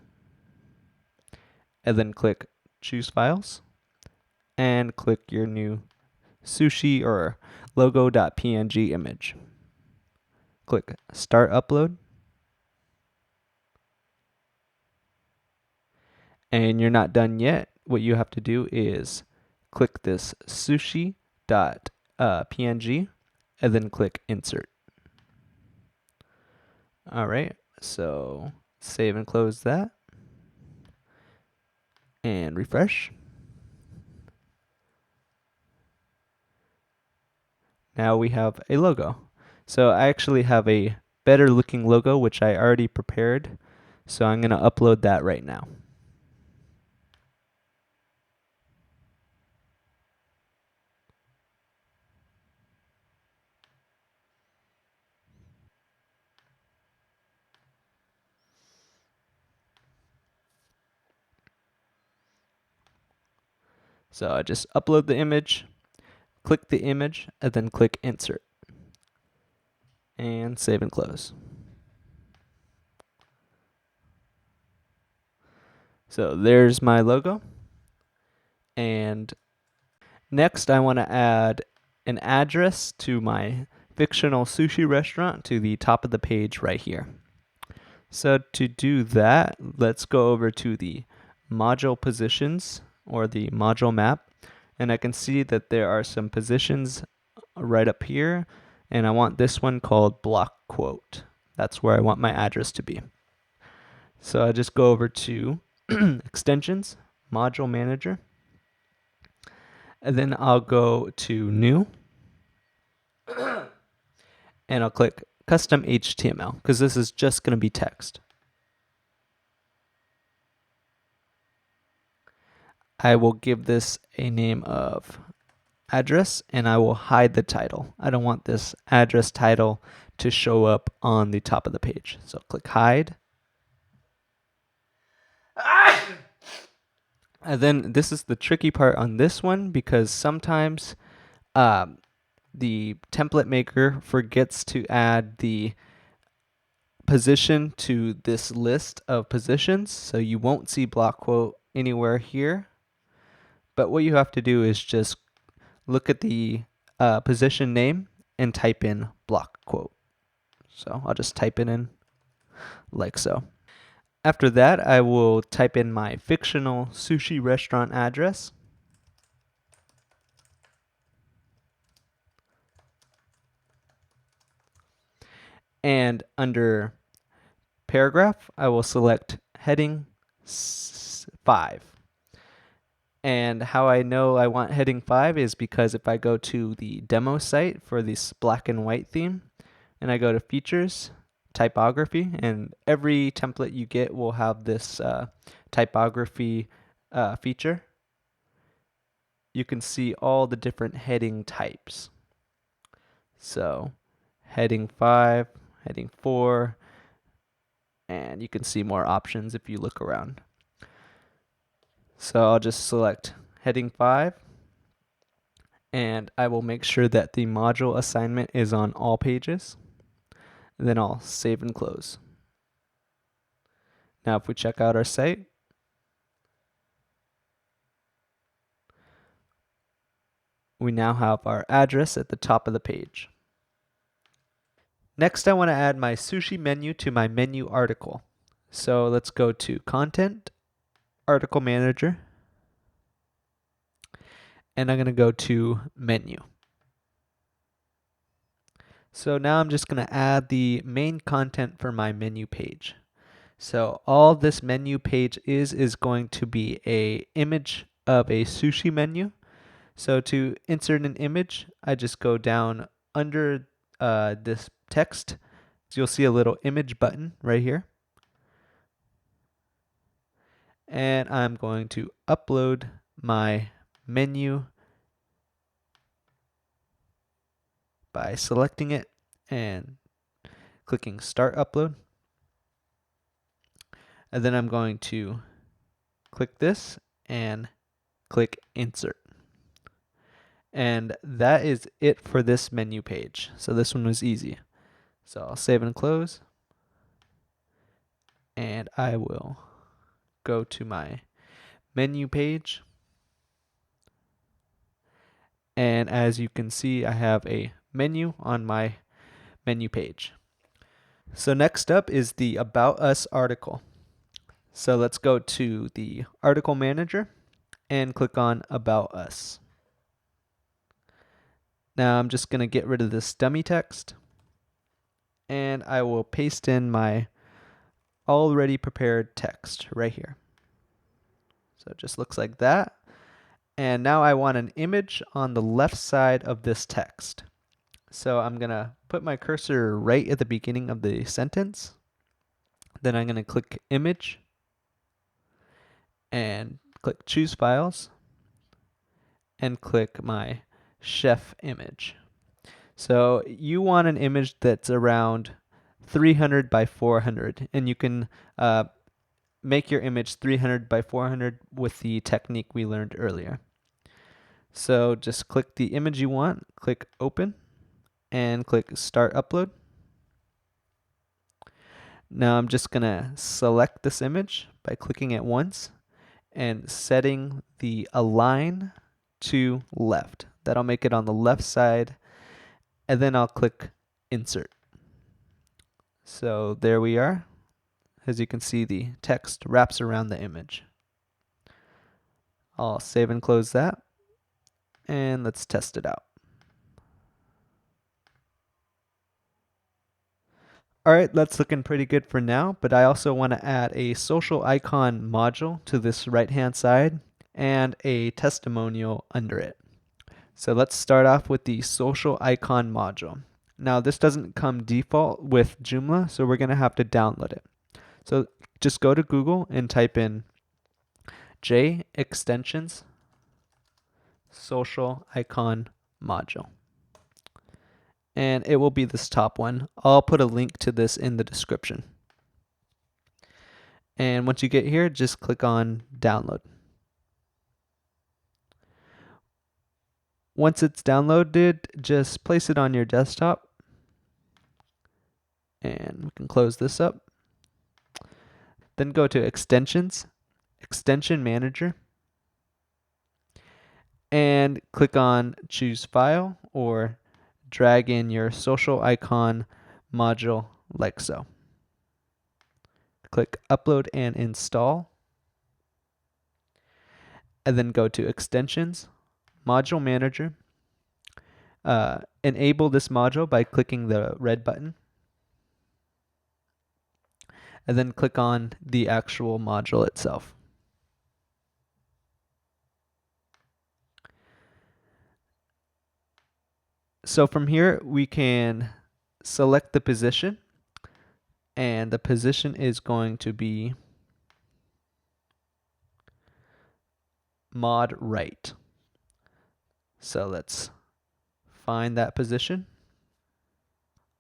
And then click Choose Files. And click your new sushi or logo.png image. Click Start Upload. And you're not done yet. What you have to do is click this sushi.png and then click Insert. All right, so save and close that and refresh. Now we have a logo. So I actually have a better looking logo which I already prepared. So I'm going to upload that right now. So I just upload the image, click the image, and then click Insert. And save and close. So there's my logo. And next I want to add an address to my fictional sushi restaurant to the top of the page right here. So to do that, let's go over to the module positions or the module map. And I can see that there are some positions right up here. And I want this one called block quote. That's where I want my address to be. So I just go over to extensions, module manager. And then I'll go to new. And I'll click custom HTML because this is just going to be text. I will give this a name of address and I will hide the title. I don't want this address title to show up on the top of the page. So click hide. And then this is the tricky part on this one because sometimes the template maker forgets to add the position to this list of positions. So you won't see block quote anywhere here. But what you have to do is just look at the position name and type in block quote. So I'll just type it in like so. After that, I will type in my fictional sushi restaurant address. And under paragraph, I will select heading 5. And how I know I want heading 5 is because if I go to the demo site for this black and white theme, and I go to features, typography, and every template you get will have this typography feature. You can see all the different heading types. So heading 5, heading 4, and you can see more options if you look around. So I'll just select heading 5, and I will make sure that the module assignment is on all pages. And then I'll save and close. Now if we check out our site, we now have our address at the top of the page. Next, I want to add my sushi menu to my menu article. So let's go to Content, Article Manager, and I'm going to go to Menu. So now I'm just going to add the main content for my menu page. So all this menu page is going to be a image of a sushi menu. So to insert an image, I just go down under this text. So you'll see a little image button right here. And I'm going to upload my menu by selecting it and clicking Start Upload. And then I'm going to click this and click Insert. And that is it for this menu page. So this one was easy. So I'll save and close. And I will go to my menu page. And as you can see, I have a menu on my menu page. So next up is the About Us article. So let's go to the article manager and click on About Us. Now I'm just going to get rid of this dummy text, and I will paste in my already prepared text right here. So it just looks like that. And now I want an image on the left side of this text. So I'm going to put my cursor right at the beginning of the sentence. Then I'm going to click Image and click Choose Files and click my chef image. So you want an image that's around 300 by 400, and you can make your image 300 by 400 with the technique we learned earlier. So just click the image you want, click Open, and click Start Upload. Now I'm just going to select this image by clicking it once and setting the Align to Left. That'll make it on the left side, and then I'll click Insert. So there we are. As you can see, the text wraps around the image. I'll save and close that, and let's test it out. All right, that's looking pretty good for now, but I also want to add a social icon module to this right-hand side and a testimonial under it. So let's start off with the social icon module. Now this doesn't come default with Joomla, so we're going to have to download it. So just go to Google and type in J extensions social icon module. And it will be this top one. I'll put a link to this in the description. And once you get here, just click on download. Once it's downloaded, just place it on your desktop. And we can close this up. Then go to Extensions, Extension Manager, and click on choose file or drag in your social icon module like so. Click upload and install, and then go to extensions, module manager. Enable this module by clicking the red button, and then click on the actual module itself. So from here, we can select the position, and the position is going to be mod right. So let's find that position.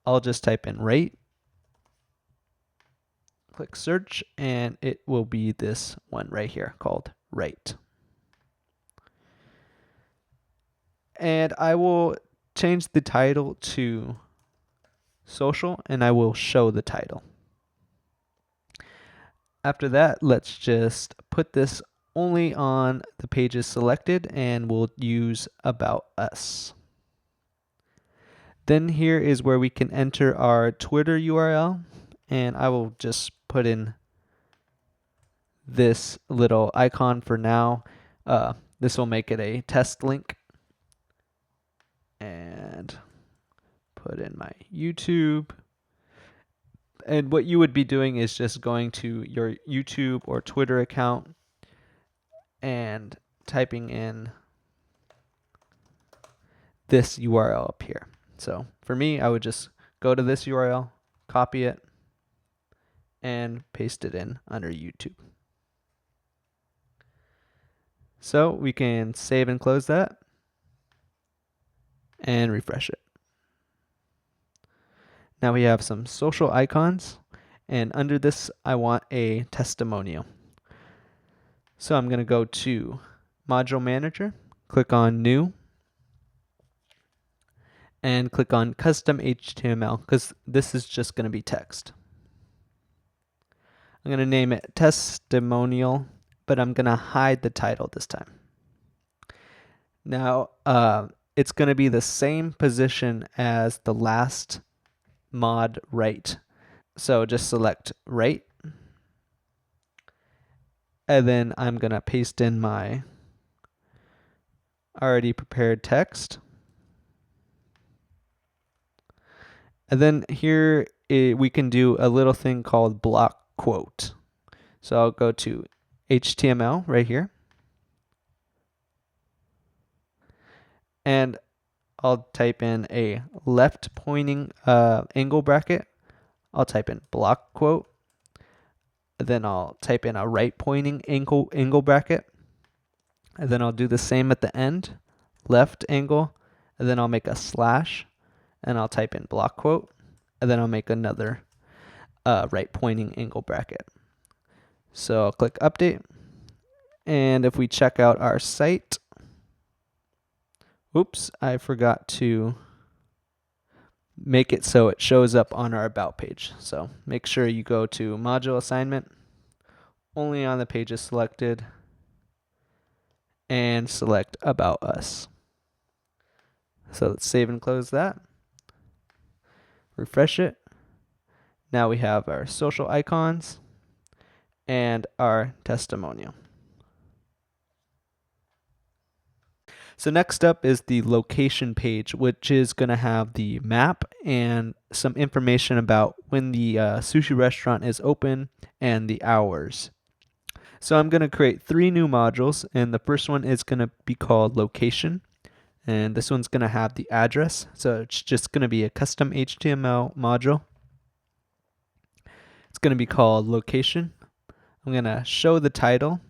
I'll just type in right, click search, and it will be this one right here called right. And I will change the title to social, and I will show the title. After that, let's just put this only on the pages selected, and we'll use about us. Then here is where we can enter our Twitter URL, and I will just put in this little icon for now. This will make it a test link, and put in my YouTube. And what you would be doing is just going to your YouTube or Twitter account and typing in this URL up here. So for me, I would just go to this URL, copy it, and paste it in under YouTube. So we can save and close that and refresh it. Now we have some social icons, and under this I want a testimonial. So I'm going to go to Module Manager, click on New, and click on Custom HTML because this is just going to be text. I'm going to name it Testimonial, but I'm going to hide the title this time. Now, it's going to be the same position as the last mod right. So just select right, and then I'm going to paste in my already prepared text. And then here we can do a little thing called block quote. So I'll go to HTML right here, and I'll type in a left pointing angle bracket. I'll type in block quote. Then I'll type in a right pointing angle bracket. And then I'll do the same at the end, left angle. And then I'll make a slash, and I'll type in block quote. And then I'll make another right pointing angle bracket. So I'll click update. And if we check out our site, oops, I forgot to make it so it shows up on our about page. So make sure you go to module assignment, only on the pages selected, and select about us. So let's save and close that. Refresh it. Now we have our social icons and our testimonial. So next up is the location page, which is going to have the map and some information about when the sushi restaurant is open and the hours. So I'm going to create 3 new modules, and the first one is going to be called location, and this one's going to have the address. So it's just going to be a custom HTML module. It's going to be called location. I'm going to show the title,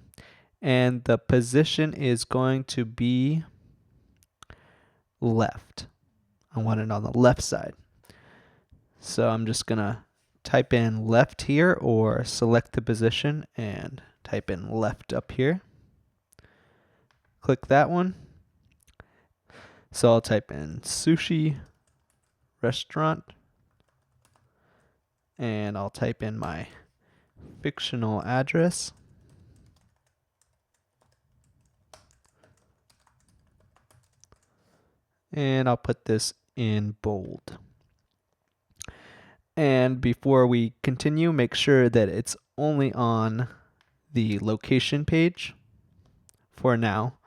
and the position is going to be left. I want it on the left side. So I'm just going to type in left here, or select the position and type in left up here. Click that one. So I'll type in sushi restaurant, and I'll type in my fictional address. And I'll put this in bold. And before we continue, make sure that it's only on the location page for now.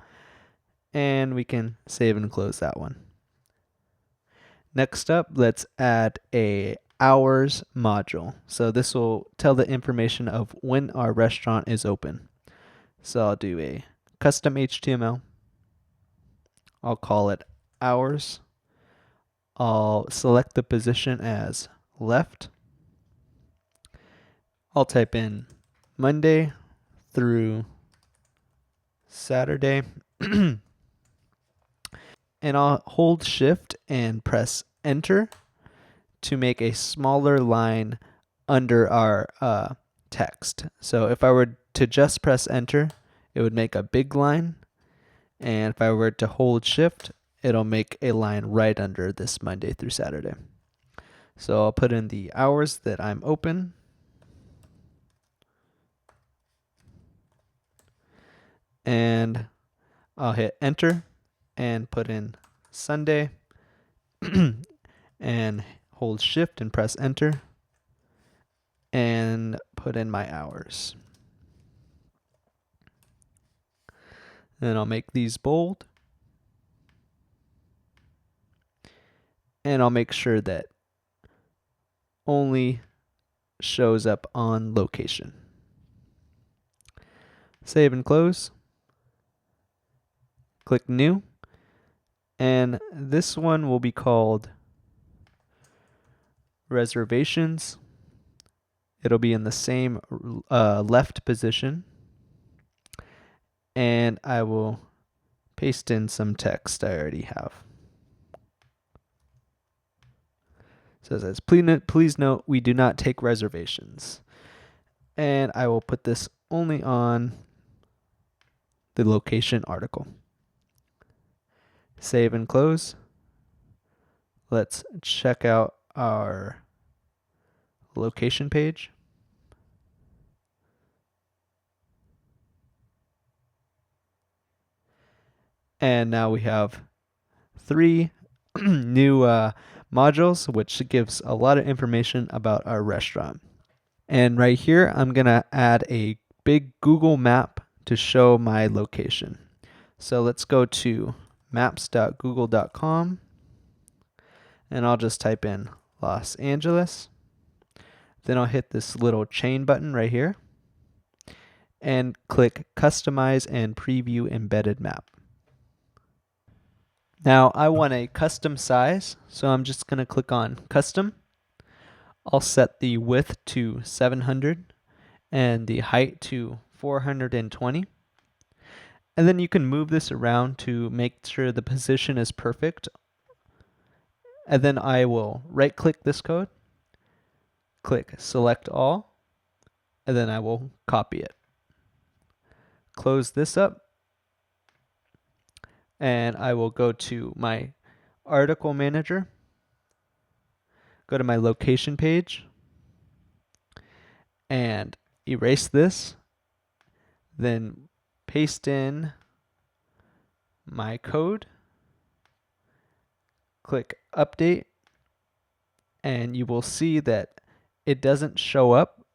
And we can save and close that one. Next up, let's add a hours module. So this will tell the information of when our restaurant is open. So I'll do a custom HTML. I'll call it hours. I'll select the position as left. I'll type in Monday through Saturday. And I'll hold shift and press enter to make a smaller line under our text. So if I were to just press enter, it would make a big line. And if I were to hold shift, it'll make a line right under this Monday through Saturday. So I'll put in the hours that I'm open. And I'll hit enter and put in Sunday and hold shift and press enter and put in my hours. Then I'll make these bold. And I'll make sure that only shows up on location. Save and close. Click new. And this one will be called reservations. It'll be in the same left position. And I will paste in some text I already have. So it says, please note we do not take reservations. And I will put this only on the location article. Save and close. Let's check out our location page. And now we have 3 new modules, which gives a lot of information about our restaurant. And right here, I'm going to add a big Google map to show my location. So let's go to maps.google.com and I'll just type in Los Angeles. Then I'll hit this little chain button right here and click Customize and Preview Embedded Map. Now I want a custom size, so I'm just going to click on Custom. I'll set the width to 700 and the height to 420. And then you can move this around to make sure the position is perfect. And then I will right click this code, click Select All, and then I will copy it. Close this up. And I will go to my article manager, go to my location page, and erase this, then paste in my code, click update, and you will see that it doesn't show up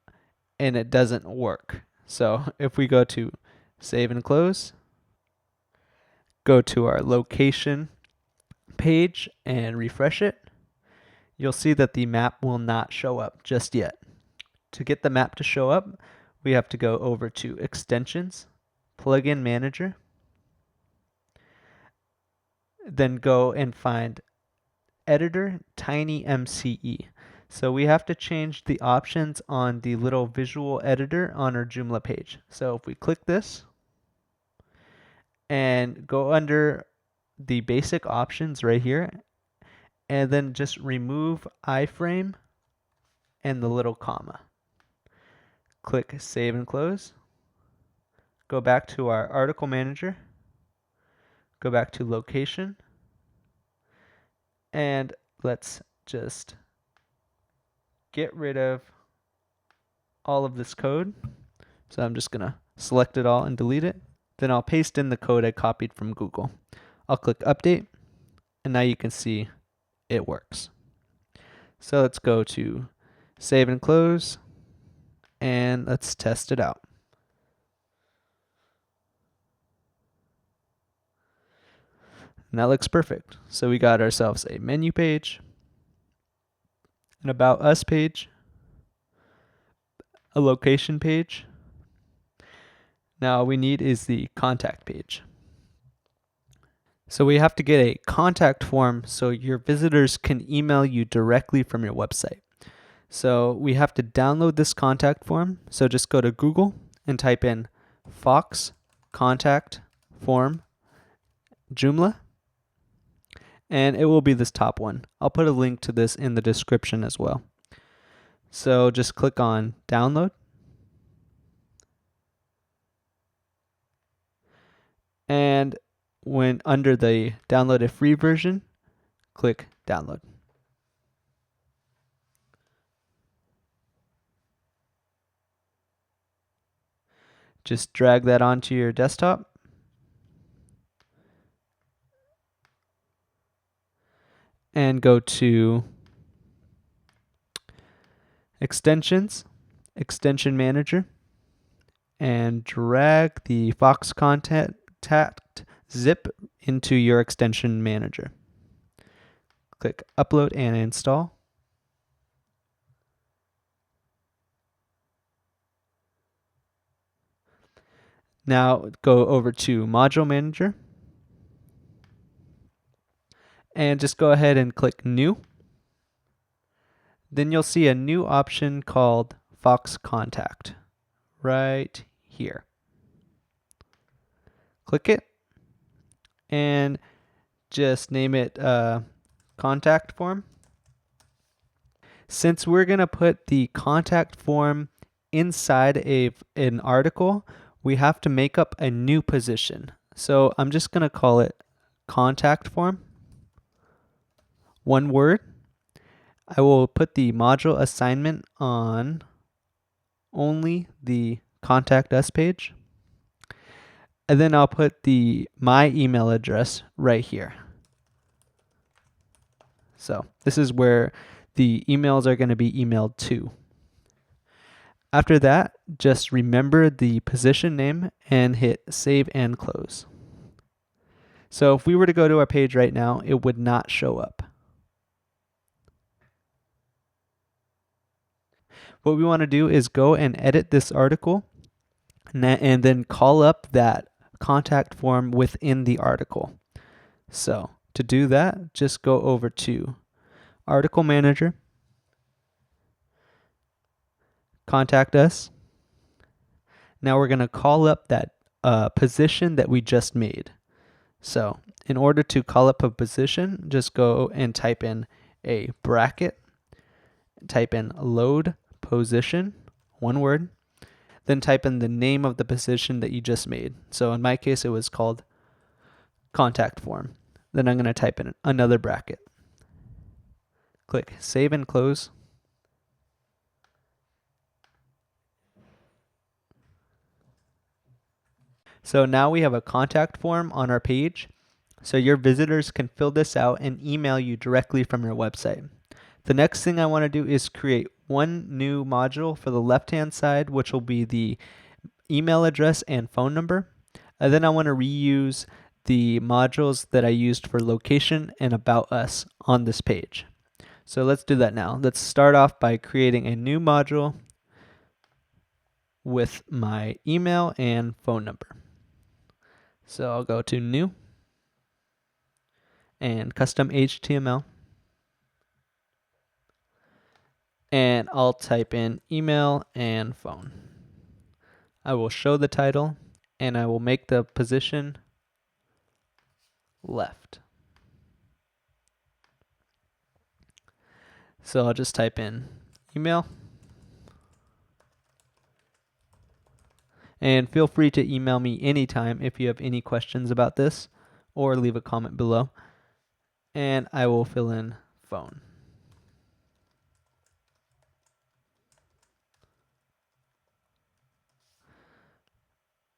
and it doesn't work. So if we go to save and close, go to our location page and refresh it, you'll see that the map will not show up just yet. To get the map to show up, we have to go over to Extensions, Plugin Manager, then go and find Editor TinyMCE. So we have to change the options on the little visual editor on our Joomla page. So if we click this and go under the basic options right here, and then just remove iframe and the little comma. Click Save and Close. Go back to our article manager. Go back to location. And let's just get rid of all of this code. So I'm just going to select it all and delete it. Then I'll paste in the code I copied from Google. I'll click Update. And now you can see it works. So let's go to save and close, and let's test it out. And that looks perfect. So we got ourselves a menu page, an About Us page, a location page. Now all we need is the contact page. So we have to get a contact form so your visitors can email you directly from your website. So we have to download this contact form. So just go to Google and type in Fox contact form Joomla, and it will be this top one. I'll put a link to this in the description as well. So just click on download, and when under the download a free version, click download. Just drag that onto your desktop, and go to extensions, extension manager, and drag the Fox contact zip into your extension manager. Click upload and install. Now go over to module manager and just go ahead and click new. Then you'll see a new option called Fox Contact right here. Click it and just name it contact form. Since we're going to put the contact form inside an article, we have to make up a new position. So I'm just going to call it contact form. One word. I will put the module assignment on only the contact us page. And then I'll put my email address right here. So this is where the emails are going to be emailed to. After that, just remember the position name and hit save and close. So if we were to go to our page right now, it would not show up. What we want to do is go and edit this article and then call up that contact form within the article. So to do that, just go over to Article Manager, Contact Us. Now we're going to call up that position that we just made. So in order to call up a position, just go and type in a bracket, type in load position, one word, then type in the name of the position that you just made. So in my case, it was called contact form. Then I'm going to type in another bracket. Click save and close. So now we have a contact form on our page. So your visitors can fill this out and email you directly from your website. The next thing I want to do is create one new module for the left-hand side, which will be the email address and phone number. And then I want to reuse the modules that I used for location and about us on this page. So let's do that now. Let's start off by creating a new module with my email and phone number. So I'll go to new and custom HTML. And I'll type in email and phone. I will show the title and I will make the position left. So I'll just type in email. And feel free to email me anytime if you have any questions about this, or leave a comment below. And I will fill in phone.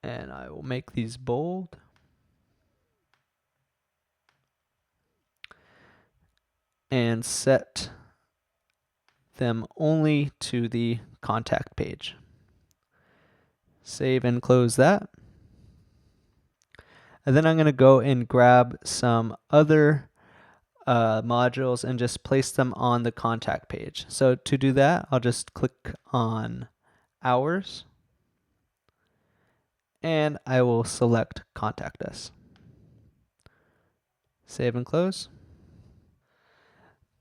And I will make these bold. and set them only to the contact page. Save and close that. And then I'm going to go and grab some other modules and just place them on the contact page. So to do that, I'll just click on Hours, and I will select Contact Us. Save and close.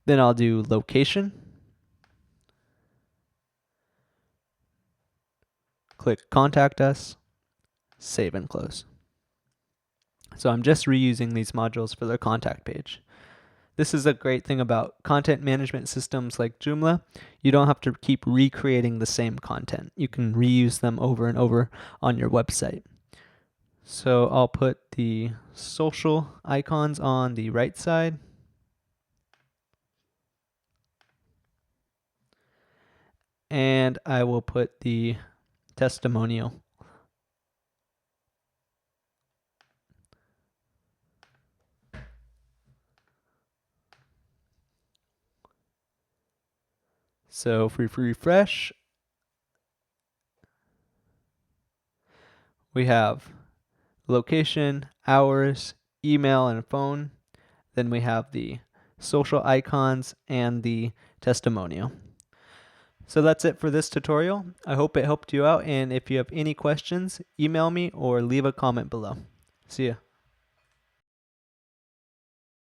Then I'll do Location. Click Contact Us. Save and close. So I'm just reusing these modules for the contact page. This is a great thing about content management systems like Joomla. You don't have to keep recreating the same content. You can reuse them over and over on your website. So I'll put the social icons on the right side. And I will put the testimonial. So if we refresh, we have location, hours, email, and phone. Then we have the social icons and the testimonial. So that's it for this tutorial. I hope it helped you out, and if you have any questions, email me or leave a comment below. See ya.